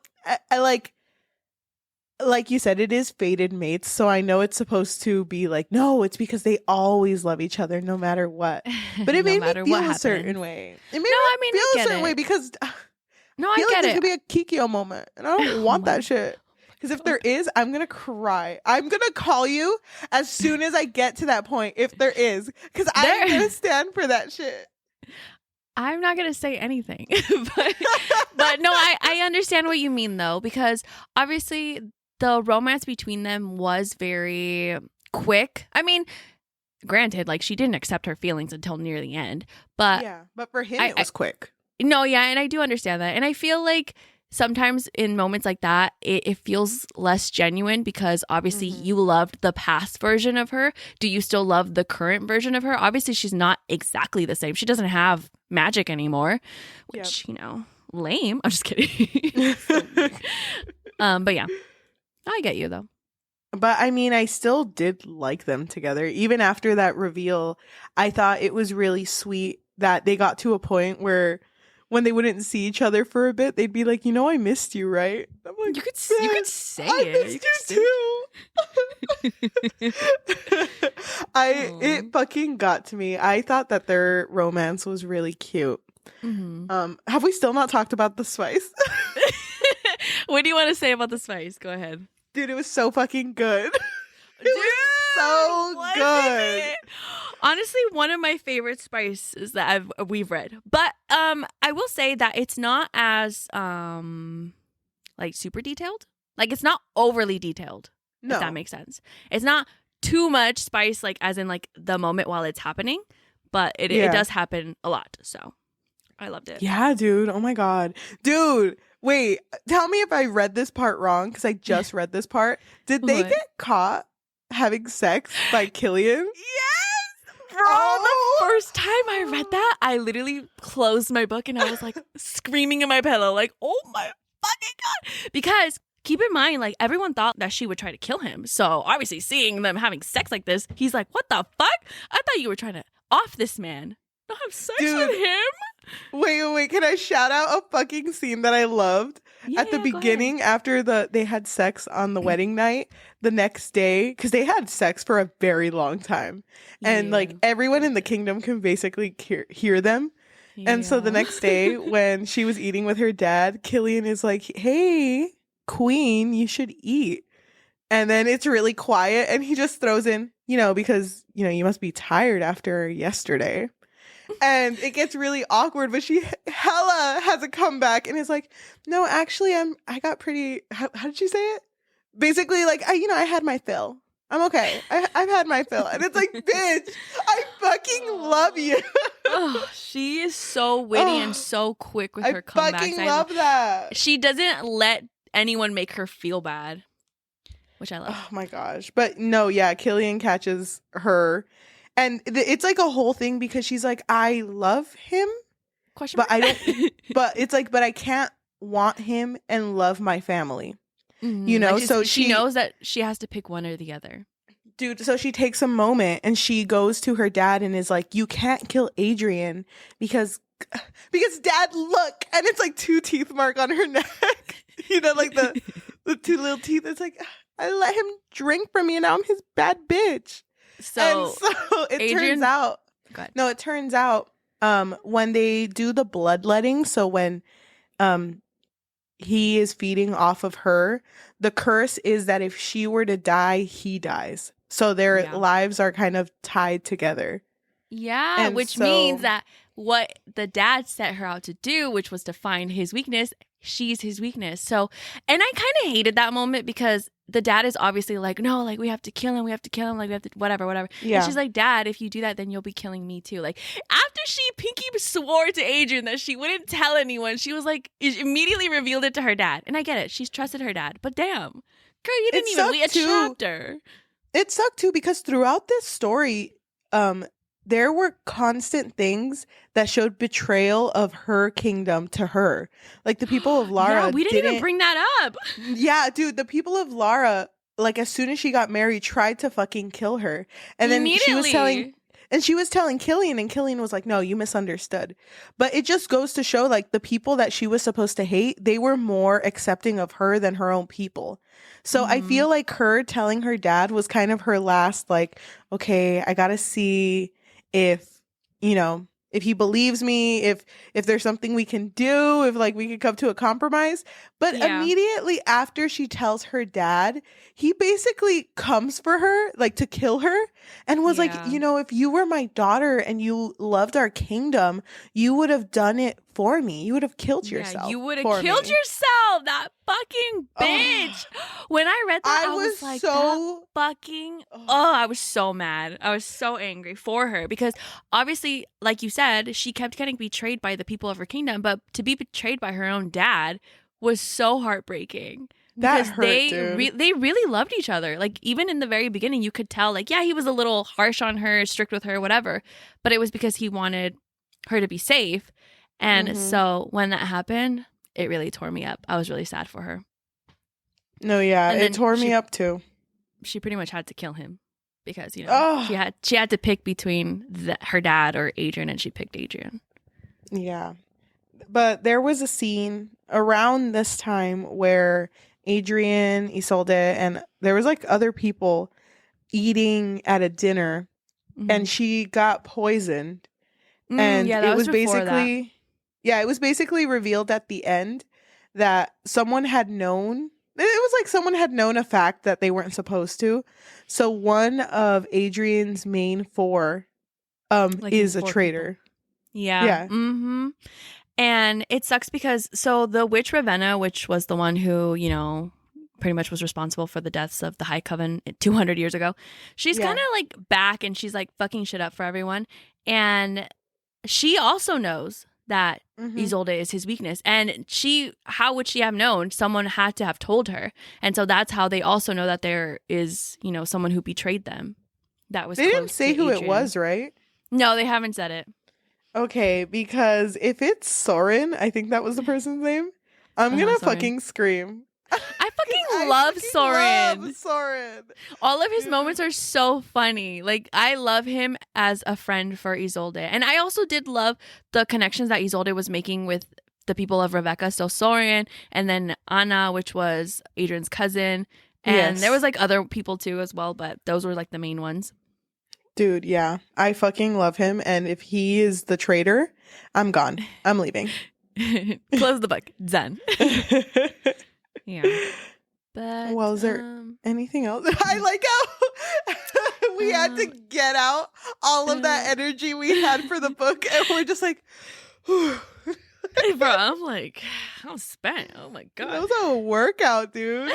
I like you said, it is fated mates. So I know it's supposed to be like, no, it's because they always love each other no matter what. But it made me feel a certain way. It made me feel a certain way because I feel like there could be a Kikyo moment. And I don't want that shit. Because if there is, I'm going to cry. I'm going to call you as soon as I get to that point, if there is. Because I'm going to stand for that shit. I'm not going to say anything. but no, I understand what you mean, though. Because obviously, the romance between them was very quick. I mean, granted, like, she didn't accept her feelings until near the end. But yeah, but for him, it was quick. No, yeah, and I do understand that. And I feel like sometimes in moments like that, it feels less genuine because obviously you loved the past version of her. Do you still love the current version of her? Obviously, she's not exactly the same. She doesn't have magic anymore, which, lame. I'm just kidding. But yeah, I get you though. But I mean, I still did like them together. Even after that reveal, I thought it was really sweet that they got to a point where when they wouldn't see each other for a bit, they'd be like, I missed you, right? I'm like, you could say it. I missed you too. It fucking got to me. I thought that their romance was really cute. Have we still not talked about the spice? What do you want to say about the spice? Go ahead. Dude, it was so fucking good. It was so good. Honestly, one of my favorite spices that we've read. But I will say that it's not as like super detailed. Like it's not overly detailed. No. If that makes sense. It's not too much spice, like as in like the moment while it's happening, but it does happen a lot. So I loved it. Yeah, dude. Oh my God. Dude, wait. Tell me if I read this part wrong because I just read this part. Did they get caught having sex by Killian? Yes! Bro, the first time I read that, I literally closed my book and I was like screaming in my pillow, like, oh my fucking God. Because keep in mind, like, everyone thought that she would try to kill him. So obviously seeing them having sex like this, he's like, what the fuck? I thought you were trying to off this man. Not have sex with him? Wait. Can I shout out a fucking scene that I loved? At the beginning, after they had sex on the wedding night, the next day, because they had sex for a very long time. And like everyone in the kingdom can basically hear them. And so the next day when she was eating with her dad, Killian is like, hey, queen, you should eat. And then it's really quiet and he just throws in, because, you must be tired after yesterday. And it gets really awkward, but she hella has a comeback and is like, no, actually, I got pretty, how did she say it? Basically, like, I had my fill. I'm okay. I've had my fill. And it's like, bitch, I fucking love you. Oh, she is so witty and so quick with her comebacks. I fucking love that. She doesn't let anyone make her feel bad, which I love. Oh my gosh. But no, yeah, Killian catches her. And it's like a whole thing because she's like, I love him, but I don't. But it's like, but I can't want him and love my family. Like so she knows that she has to pick one or the other. Dude, so she takes a moment and she goes to her dad and is like, you can't kill Adrian because dad, look, and it's like 2 teeth mark on her neck. Like the 2 little teeth. It's like, I let him drink from me and now I'm his bad bitch. So it turns out, when they do the bloodletting, so when he is feeding off of her, the curse is that if she were to die, he dies. So their lives are kind of tied together. Yeah, and which means that what the dad set her out to do, which was to find his weakness, she's his weakness. So, and I kind of hated that moment because the dad is obviously like, no, like we have to kill him, like we have to whatever. Yeah. And she's like, Dad, if you do that, then you'll be killing me too. Like after she pinky swore to Adrian that she wouldn't tell anyone, she was like, immediately revealed it to her dad. And I get it, she's trusted her dad, but damn, girl, you didn't even wait a chapter. It sucked too because throughout this story, there were constant things that showed betrayal of her kingdom to her. Like the people of Lara. Yeah, we didn't even bring that up. Yeah, dude, the people of Lara, like as soon as she got married, tried to fucking kill her. And then she was telling Killian, and Killian was like, no, you misunderstood. But it just goes to show, like, the people that she was supposed to hate, they were more accepting of her than her own people. So I feel like her telling her dad was kind of her last, like, okay, I gotta see if, you know, if he believes me, if there's something we can do, if like we could come to a compromise. But immediately after she tells her dad, he basically comes for her, like to kill her, and was like, you know, if you were my daughter and you loved our kingdom, you would have done it for me. You would have killed yourself. You would have killed yourself, that fucking bitch. When I read that, I was like, so fucking, I was so mad. I was so angry for her because obviously, like you said, she kept getting betrayed by the people of her kingdom, but to be betrayed by her own dad was so heartbreaking. That hurt, they really loved each other. Like even in the very beginning, you could tell, like, yeah, he was a little harsh on her, strict with her, whatever, but it was because he wanted her to be safe. And so when that happened, it really tore me up. I was really sad for her. No, yeah, it tore me up too. She pretty much had to kill him because, you know, she had to pick between her dad or Adrian, and she picked Adrian. Yeah. But there was a scene around this time where Adrian, Isolde, and there was like other people eating at a dinner, and she got poisoned. And it was basically... Yeah, it was basically revealed at the end that someone had known. It was like someone had known a fact that they weren't supposed to. So one of Adrian's main four like is a traitor. People. Yeah. And it sucks because so the witch Ravenna, which was the one who, you know, pretty much was responsible for the deaths of the High Coven 200 years ago. She's kind of like back and she's like fucking shit up for everyone. And she also knows that Isolde is his weakness. And how would she have known? Someone had to have told her. And so that's how they also know that there is, you know, someone who betrayed them. They didn't say who it was, right? No, they haven't said it. Okay, because if it's Soren, I think that was the person's name, I'm gonna fucking scream. I fucking love Soren. All of his moments are so funny. Like, I love him as a friend for Isolde. And I also did love the connections that Isolde was making with the people of Rebecca. So Soren, and then Anna, which was Adrian's cousin. And there was like other people too as well, but those were like the main ones. Dude, yeah. I fucking love him. And if he is the traitor, I'm gone. I'm leaving. Close the book. Done. Yeah. But well, is there anything else? I like how we had to get out all of that energy we had for the book, and we're just like, bro, I'm like, I'm spent. Oh my god, that was a workout, dude.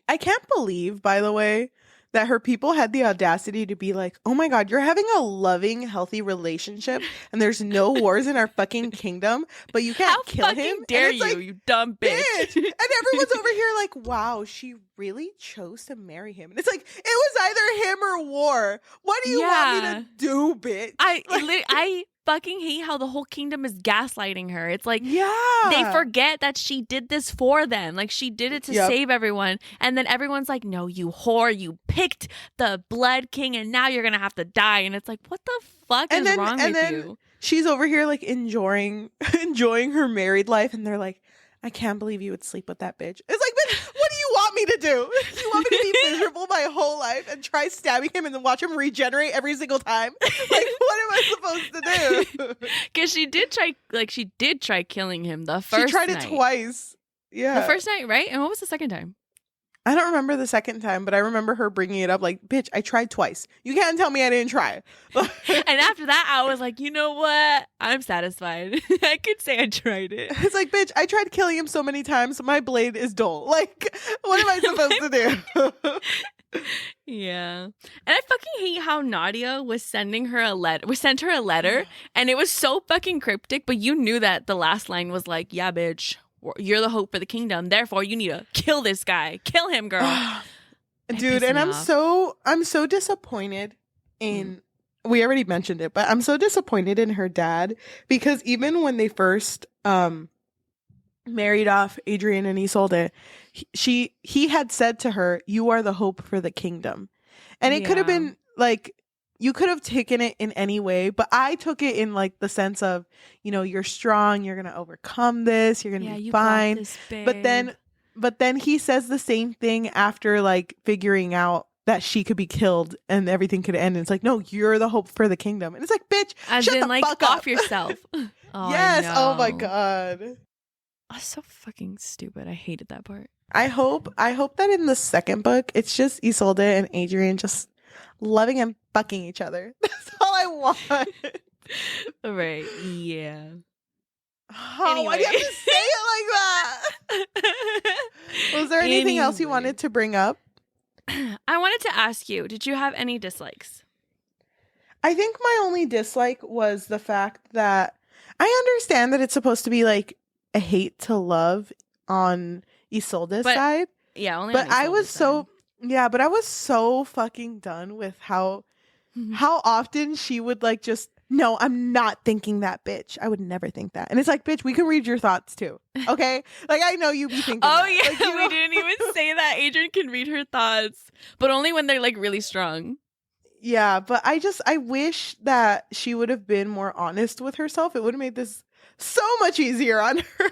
I can't believe, by the way, that her people had the audacity to be like, oh my god, you're having a loving, healthy relationship and there's no wars in our fucking kingdom, but you can't kill him. How dare you, like, you dumb bitch. And everyone's over here like, wow, she really chose to marry him. And it's like, it was either him or war. What do you want me to do, bitch? I fucking hate how the whole kingdom is gaslighting her. It's like, they forget that she did this for them. Like, she did it to save everyone. And then everyone's like, no, you whore, you picked the blood king and now you're gonna have to die. And it's like, what the fuck is wrong with you? She's over here like enjoying her married life, and they're like, I can't believe you would sleep with that bitch. It's like, bitch, what do you want me to do? You want me to be miserable my whole life and try stabbing him and then watch him regenerate every single time? Like, what am I supposed to do? Because she did try killing him the first night. She tried it twice. Yeah. The first night, right? And what was the second time? I don't remember the second time, but I remember her bringing it up like, bitch, I tried twice. You can't tell me I didn't try. And after that, I was like, you know what? I'm satisfied. I could say I tried it. It's like, bitch, I tried killing him so many times. My blade is dull. Like, what am I supposed to do? Yeah. And I fucking hate how Nadia was sending her a letter. Sent her a letter, and it was so fucking cryptic, but you knew that the last line was like, yeah, bitch. You're the hope for the kingdom. Therefore, you need to kill this guy. Kill him, girl. Dude, and I'm so disappointed in we already mentioned it, but I'm so disappointed in her dad because even when they first married off Adrian and Isolde, he had said to her, "You are the hope for the kingdom." And it could have been like you could have taken it in any way, but I took it in like the sense of, you know, you're strong, you're gonna overcome this, you're gonna be fine. This, but then he says the same thing after like figuring out that she could be killed and everything could end. And it's like, no, you're the hope for the kingdom. And it's like, bitch, as shut in the like fuck off up. yourself. Yes. Oh my god. That's so fucking stupid. I hated that part. I hope that in the second book, it's just Isolde and Adrian just loving and fucking each other. That's all I want. Right. Yeah. Oh, anyway. Why do you have to say it like that? Was there anything else you wanted to bring up? I wanted to ask you, did you have any dislikes? I think my only dislike was the fact that I understand that it's supposed to be like a hate to love on Isolde's side. Yeah, only but on Isolde's I was side. but I was so fucking done with how often she would like just, no, I'm not thinking that, bitch. I would never think that. And it's like, bitch, we can read your thoughts too. Okay? Like, I know you be thinking Oh, that. yeah. Like, you know? We didn't even say that. Adrian can read her thoughts, but only when they're like really strong. Yeah, but I wish that she would have been more honest with herself. It would have made this so much easier on her.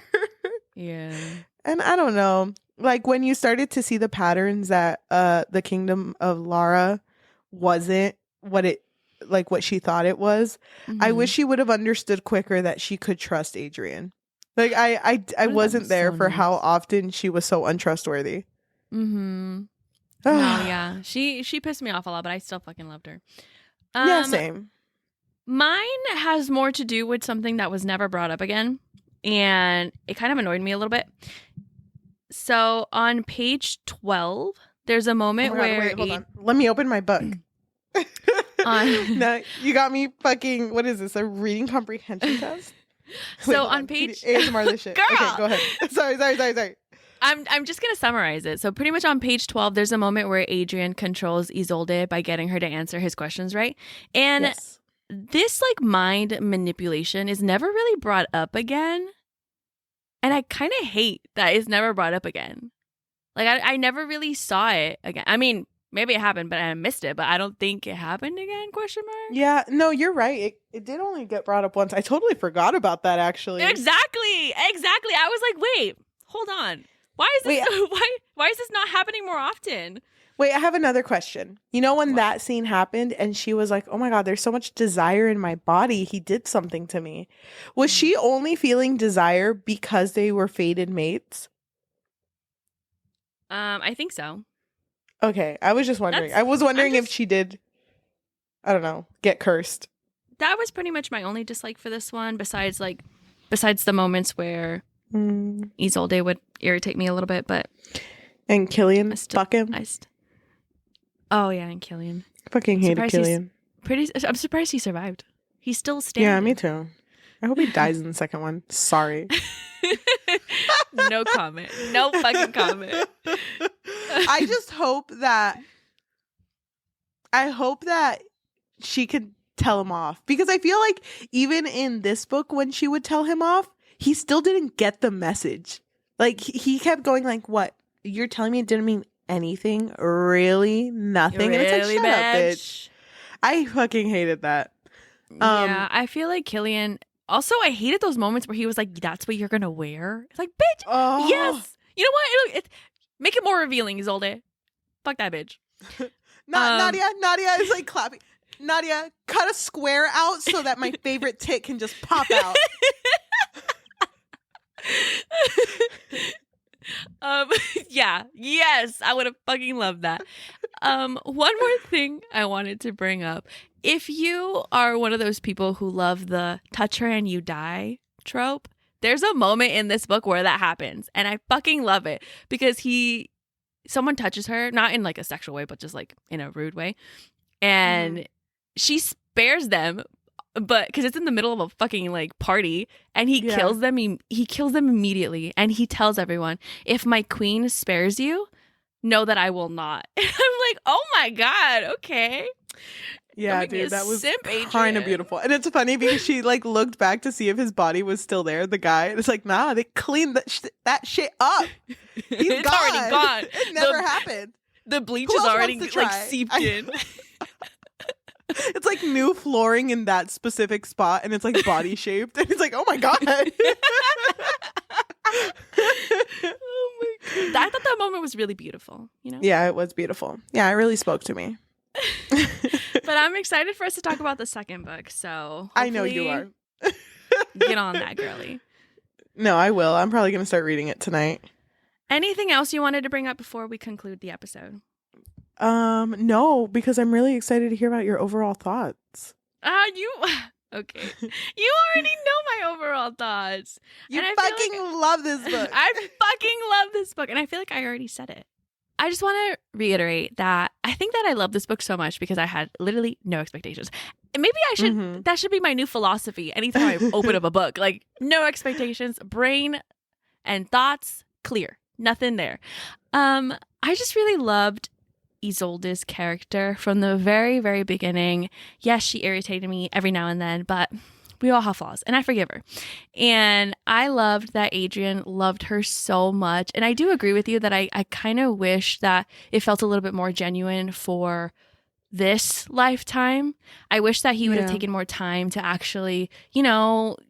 Yeah. And I don't know. Like when you started to see the patterns that the kingdom of Lara wasn't what she thought it was. Mm-hmm. I wish she would have understood quicker that she could trust Adrian. Like I wasn't there for how often she was so untrustworthy. Mm-hmm. No, yeah. She pissed me off a lot, but I still fucking loved her. Yeah, same. Mine has more to do with something that was never brought up again, and it kind of annoyed me a little bit. So on page 12, there's a moment where... Wait, hold on. Let me open my book. No, you got me fucking... What is this? A reading comprehension test? So on page... ASMR this shit. Girl! Okay, go ahead. Sorry. I'm just going to summarize it. So pretty much on page 12, there's a moment where Adrian controls Isolde by getting her to answer his questions, right? And this like mind manipulation is never really brought up again. And I kind of hate that it's never brought up again. Like, I never really saw it again. I mean, maybe it happened, but I missed it. But I don't think it happened again, question mark? Yeah, no, you're right. It did only get brought up once. I totally forgot about that, actually. Exactly. I was like, wait, hold on. Why is this why is this not happening more often? Wait, I have another question. You know when that scene happened and she was like, oh my God, there's so much desire in my body. He did something to me. Was she only feeling desire because they were fated mates? I think so. Okay, I was just wondering. I was wondering if she did, I don't know, get cursed. That was pretty much my only dislike for this one, besides the moments where Isolde would irritate me a little bit, but... And Killian, fuck him. Oh, yeah, and Killian. I fucking hated Killian. I'm surprised he survived. He's still standing. Yeah, me too. I hope he dies in the second one. Sorry. No comment. No fucking comment. I just hope that... I hope that she could tell him off. Because I feel like even in this book, when she would tell him off, he still didn't get the message. Like, he kept going like, what? You're telling me it didn't mean anything? Really? Nothing? Really, and it's like, shut up, bitch. I fucking hated that. Yeah, I feel like Killian... Also, I hated those moments where he was like, that's what you're gonna wear? It's like, bitch, yes! You know what? Make it more revealing, Isolde. Fuck that bitch. Nadia is like clapping. Nadia, cut a square out so that my favorite tit can just pop out. Yeah. Yes, I would have fucking loved that. One more thing I wanted to bring up. If you are one of those people who love the touch her and you die trope, there's a moment in this book where that happens. And I fucking love it because someone touches her, not in like a sexual way, but just like in a rude way. And she spares them, but because it's in the middle of a fucking like party, and he kills them. He kills them immediately, and he tells everyone, "If my queen spares you, know that I will not." And I'm like, oh my god, okay. Yeah, dude, that was kind of beautiful. And it's funny because she like looked back to see if his body was still there, the guy. And it's like, nah, they cleaned that shit up. He's gone. Already gone. It never happened. The bleach is already like seeped in. It's like new flooring in that specific spot, and it's like body shaped. And it's like, oh my god. Oh my god. I thought that moment was really beautiful, you know? Yeah, it was beautiful. Yeah, it really spoke to me. But I'm excited for us to talk about the second book, so I know you are. Get on that, girly. No, I will. I'm probably going to start reading it tonight. Anything else you wanted to bring up before we conclude the episode? No, because I'm really excited to hear about your overall thoughts. Okay. You already know my overall thoughts. You fucking love this book. I fucking love this book, and I feel like I already said it. I just want to reiterate that I think that I love this book so much because I had literally no expectations. Maybe I should, that should be my new philosophy anytime I open up a book. Like, no expectations, brain and thoughts clear, nothing there. I just really loved Isolde's character from the very, very beginning. Yes, she irritated me every now and then, but we all have flaws, and I forgive her. And I loved that Adrian loved her so much. And I do agree with you that I kind of wish that it felt a little bit more genuine for this lifetime. I wish that he would have taken more time to actually,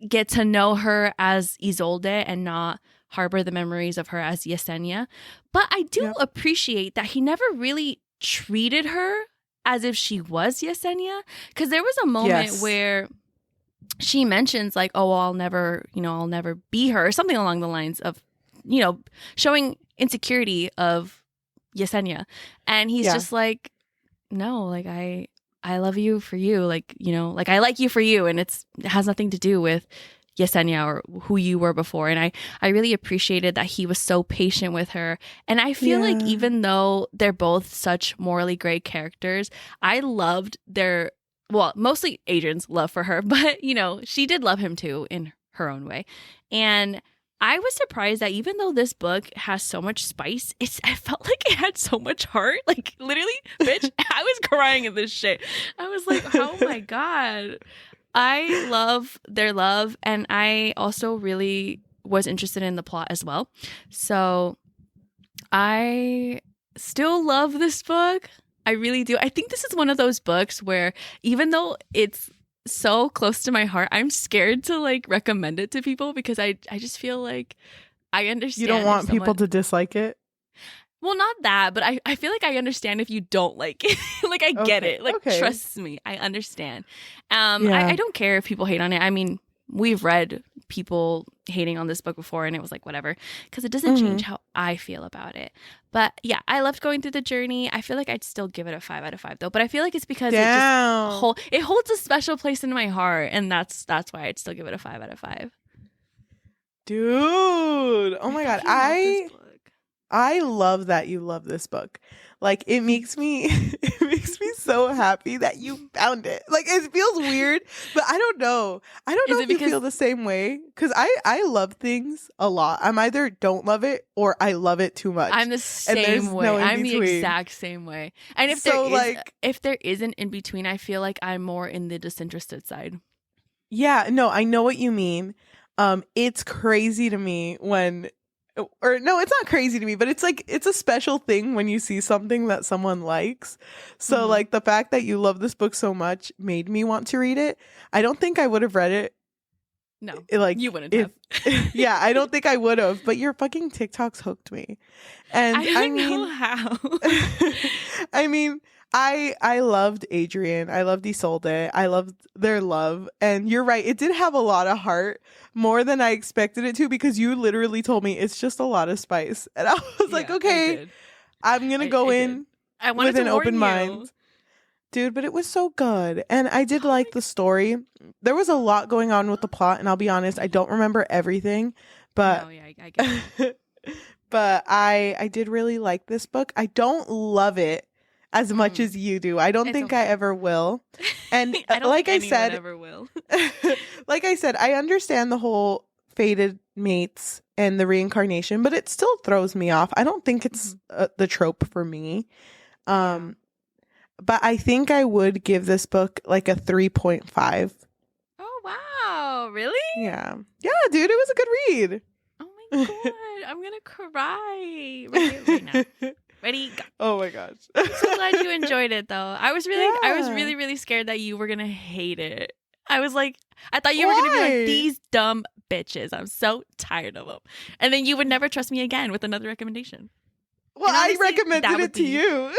get to know her as Isolde and not harbor the memories of her as Yesenia. But I do appreciate that he never really treated her as if she was Yesenia, because there was a moment where she mentions like, oh, I'll never be her, or something along the lines of, showing insecurity of Yesenia. And he's just like, no, like I love you for you. Like, like I like you for you. And it has nothing to do with Yesenia or who you were before. And I really appreciated that he was so patient with her. And I feel like even though they're both such morally gray characters, I loved mostly Adrian's love for her, but she did love him too in her own way. And I was surprised that even though this book has so much spice, I felt like it had so much heart. Like, literally, bitch, I was crying in this shit. I was like, oh my god. I love their love, and I also really was interested in the plot as well. So I still love this book. I really do. I think this is one of those books where even though it's so close to my heart, I'm scared to like recommend it to people because I just feel like I understand. You don't want people to dislike it? Well, not that, but I feel like I understand if you don't like it. Like, I get it. Like, trust me, I understand. I don't care if people hate on it. I mean, we've read people hating on this book before, and it was like, whatever, because it doesn't change how I feel about it. But yeah, I loved going through the journey. I feel like I'd still give it a 5 out of 5 though. But I feel like it's because it holds a special place in my heart, and that's why I'd still give it a 5 out of 5. Dude, oh my god, I love that you love this book. Like, it makes me so happy that you found it. Like, it feels weird, but I don't know. I don't know if you feel the same way, because I love things a lot. I'm either don't love it or I love it too much. I'm the same way. I'm the exact same way. And if there isn't in between, I feel like I'm more in the disinterested side. Yeah, no, I know what you mean. It's crazy to me when... Or no, it's not crazy to me, but it's like, it's a special thing when you see something that someone likes. So like the fact that you love this book so much made me want to read it. I don't think I would have read it. No, like you wouldn't have. Yeah, I don't think I would have, but your fucking TikToks hooked me. And I mean, know how. I mean, I loved Adrian. I loved Isolde. I loved their love. And you're right. It did have a lot of heart, more than I expected it to, because you literally told me it's just a lot of spice. And I was like, okay, I'm going to go in with an open mind. Dude, but it was so good. And I did like the story. There was a lot going on with the plot. And I'll be honest, I don't remember everything. But no, yeah, I get it. But I did really like this book. I don't love it as much as you do. I don't think I ever will. And I don't like think I said, ever will. like I said, I understand the whole fated mates and the reincarnation, but it still throws me off. I don't think it's the trope for me. But I think I would give this book like a 3.5. Oh, wow. Really? Yeah. Yeah, dude, it was a good read. Oh my God. I'm going to cry. Right now. Ready? Go. Oh my gosh. I'm so glad you enjoyed it though. I was really scared that you were going to hate it. I thought you were going to be like, these dumb bitches. I'm so tired of them. And then you would never trust me again with another recommendation. Well, honestly, I recommended it to you.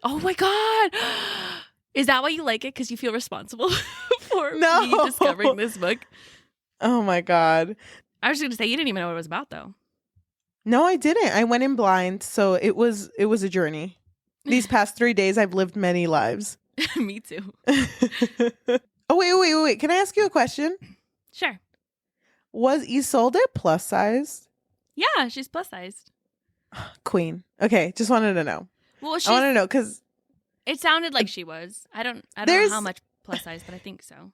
Oh my God. Is that why you like it? Because you feel responsible for me discovering this book? Oh my God. I was just going to say, you didn't even know what it was about though. No, I didn't. I went in blind, so it was a journey. These past 3 days, I've lived many lives. Me too. Oh, wait. Can I ask you a question? Sure. Was Isolde plus sized? Yeah, she's plus sized. Queen. Okay, just wanted to know. Well, I want to know because it sounded like she was. I don't know how much plus size, but I think so.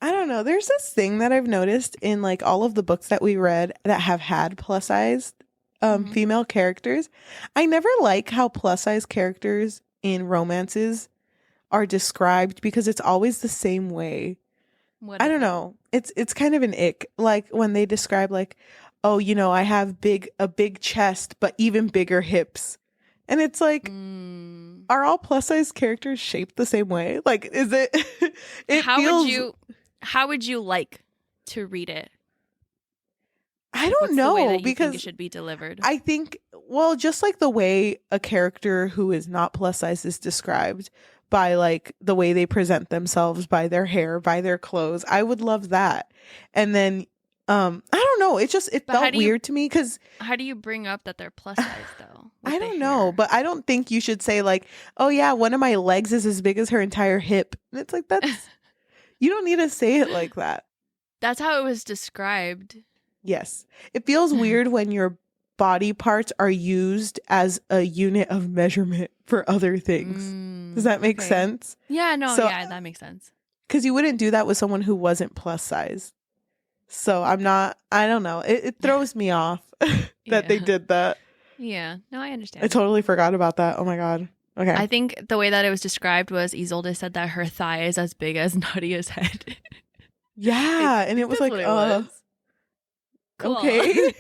I don't know. There's this thing that I've noticed in like all of the books that we read that have had plus sized female characters. I never like how plus size characters in romances are described because it's always the same way. I don't know. It's kind of an ick. Like when they describe like, oh, you know, I have a big chest, but even bigger hips. And it's like, are all plus size characters shaped the same way? Like, is it? How would you like to read it? I don't know, the way that because think it should be delivered. I think, well, just like the way a character who is not plus size is described by like the way they present themselves, by their hair, by their clothes. I would love that. And then I don't know. It felt weird to me because how do you bring up that they're plus size though? I don't know, but I don't think you should say like, oh yeah, one of my legs is as big as her entire hip. And it's like, that's you don't need to say it like that. That's how it was described. Yes. It feels weird when your body parts are used as a unit of measurement for other things. Does that make sense? Yeah, no, yeah, that makes sense. Because you wouldn't do that with someone who wasn't plus size. So I don't know. It throws me off that they did that. Yeah, no, I understand. I totally forgot about that. Oh my God. Okay. I think the way that it was described was Isolde said that her thigh is as big as Nadia's head. Yeah, and it was like, cool. Okay.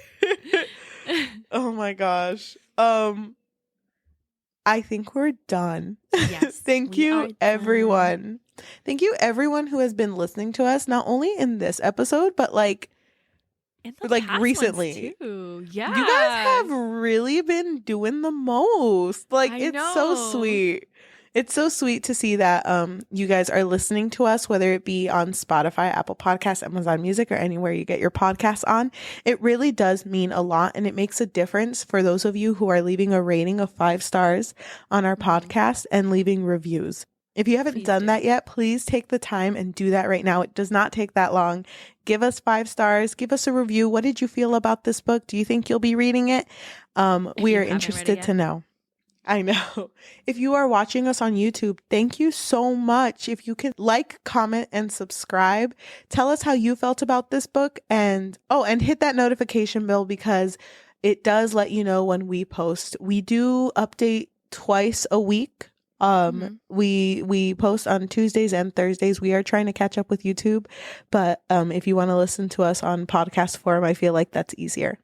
Oh my gosh. I think we're done. Yes. Thank you, everyone. Thank you, everyone who has been listening to us, not only in this episode, but like recently. Too. Yeah. You guys have really been doing the most. Like, it's so sweet. It's so sweet to see that you guys are listening to us, whether it be on Spotify, Apple Podcasts, Amazon Music, or anywhere you get your podcasts on. It really does mean a lot, and it makes a difference for those of you who are leaving a rating of 5 stars on our podcast and leaving reviews. If you haven't done that yet, please take the time and do that right now. It does not take that long. Give us 5 stars. Give us a review. What did you feel about this book? Do you think you'll be reading it? We are interested to know. I know. If you are watching us on YouTube, thank you so much. If you can like, comment, and subscribe, tell us how you felt about this book, and hit that notification bell because it does let you know when we post. We do update twice a week. We post on Tuesdays and Thursdays. We are trying to catch up with YouTube, but if you want to listen to us on podcast form, I feel like that's easier.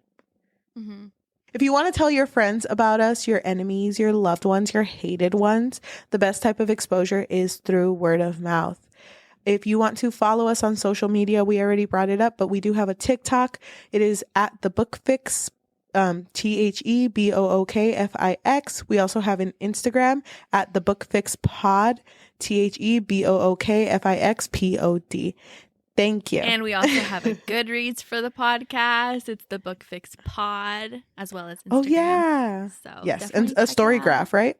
If you want to tell your friends about us, your enemies, your loved ones, your hated ones, the best type of exposure is through word of mouth. If you want to follow us on social media, we already brought it up, but we do have a TikTok. It is at the Book Fix THEBOOKFIX. We also have an Instagram at the Book Fix Pod, THEBOOKFIXPOD. Thank you. And we also have a Goodreads for the podcast. It's the Book Fix Pod, as well as Instagram. Oh, yeah. So yes, and a story graph, right?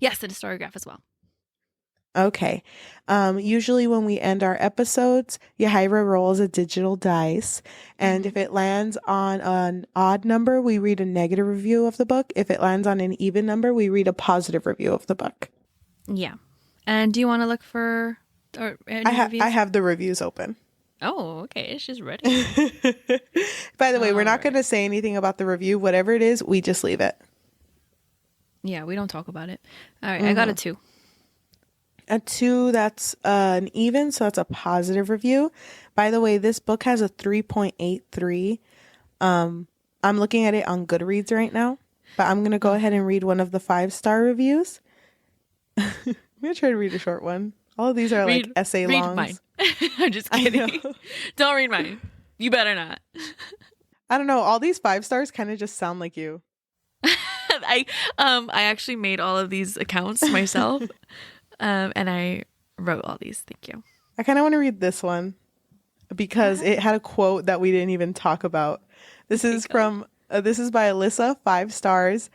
Yes, and a story graph as well. Okay. Usually when we end our episodes, Yajaira rolls a digital dice. And if it lands on an odd number, we read a negative review of the book. If it lands on an even number, we read a positive review of the book. Yeah. And do you want to look for reviews? I have the reviews open. Oh, okay. She's ready. By the way, we're not going to say anything about the review. Whatever it is, we just leave it. Yeah, we don't talk about it. All right. I got a 2. A 2, that's an even, so that's a positive review. By the way, this book has a 3.83. I'm looking at it on Goodreads right now, but I'm going to go ahead and read one of the 5-star reviews. I'm going to try to read a short one. All of these are like essay longs. Read mine. I'm just kidding. Don't read mine. You better not. I don't know. All these 5 stars kind of just sound like you. I actually made all of these accounts myself. And I wrote all these. Thank you. I kind of want to read this one because it had a quote that we didn't even talk about. This is by Alyssa, 5 stars.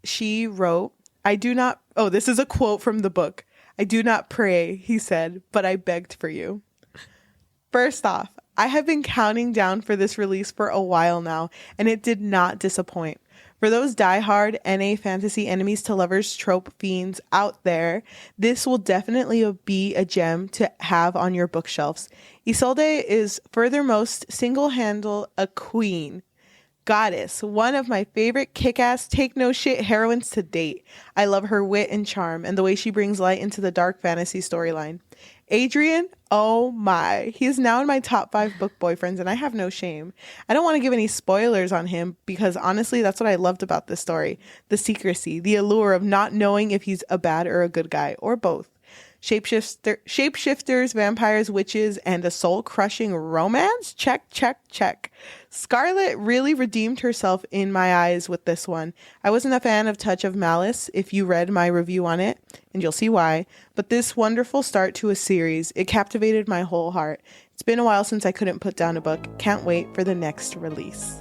She wrote, this is a quote from the book. "I do not pray," he said, "but I begged for you." First off, I have been counting down for this release for a while now, and it did not disappoint. For those diehard NA fantasy enemies to lovers trope fiends out there, this will definitely be a gem to have on your bookshelves. Isolde is furthermost single-handle a queen. Goddess, one of my favorite kick-ass take-no-shit heroines to date. I love her wit and charm and the way she brings light into the dark fantasy storyline. Adrian, oh my. He is now in my top 5 book boyfriends, and I have no shame. I don't want to give any spoilers on him because honestly, that's what I loved about this story. The secrecy, the allure of not knowing if he's a bad or a good guy, or both. Shapeshifters, vampires, witches, and a soul-crushing romance? Check, check, check. Scarlett really redeemed herself in my eyes with this one. I wasn't a fan of Touch of Malice, if you read my review on it, and you'll see why. But this wonderful start to a series, it captivated my whole heart. It's been a while since I couldn't put down a book. Can't wait for the next release.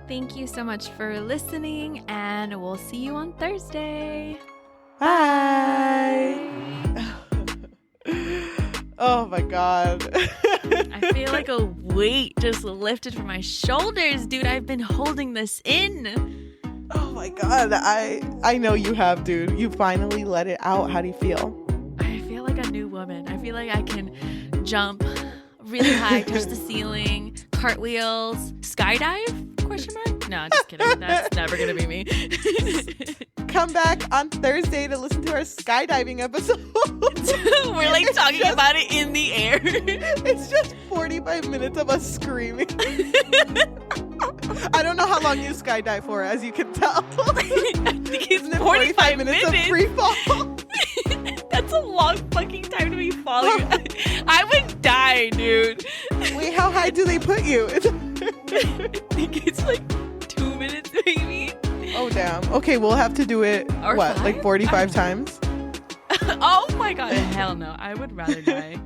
Thank you so much for listening, and we'll see you on Thursday. Bye. Oh my God. I feel like a weight just lifted from my shoulders, dude. I've been holding this in. Oh my God. I know you have, dude. You finally let it out. How do you feel? I feel like a new woman. I feel like I can jump really high, touch the ceiling, cartwheels, skydive? Question mark? No, just kidding. That's never gonna be me. Come back on Thursday to listen to our skydiving episode. We're like talking about it in the air. It's just 45 minutes of us screaming. I don't know how long you skydive for, as you can tell. I think it's 45 minutes of free fall. That's a long fucking time to be falling. I would die, dude. Wait, how high do they put you? I think it's like 2 minutes, maybe. Oh, damn. Okay, we'll have to do it, or what, 5? like 45 times? Oh my God, hell no. I would rather die.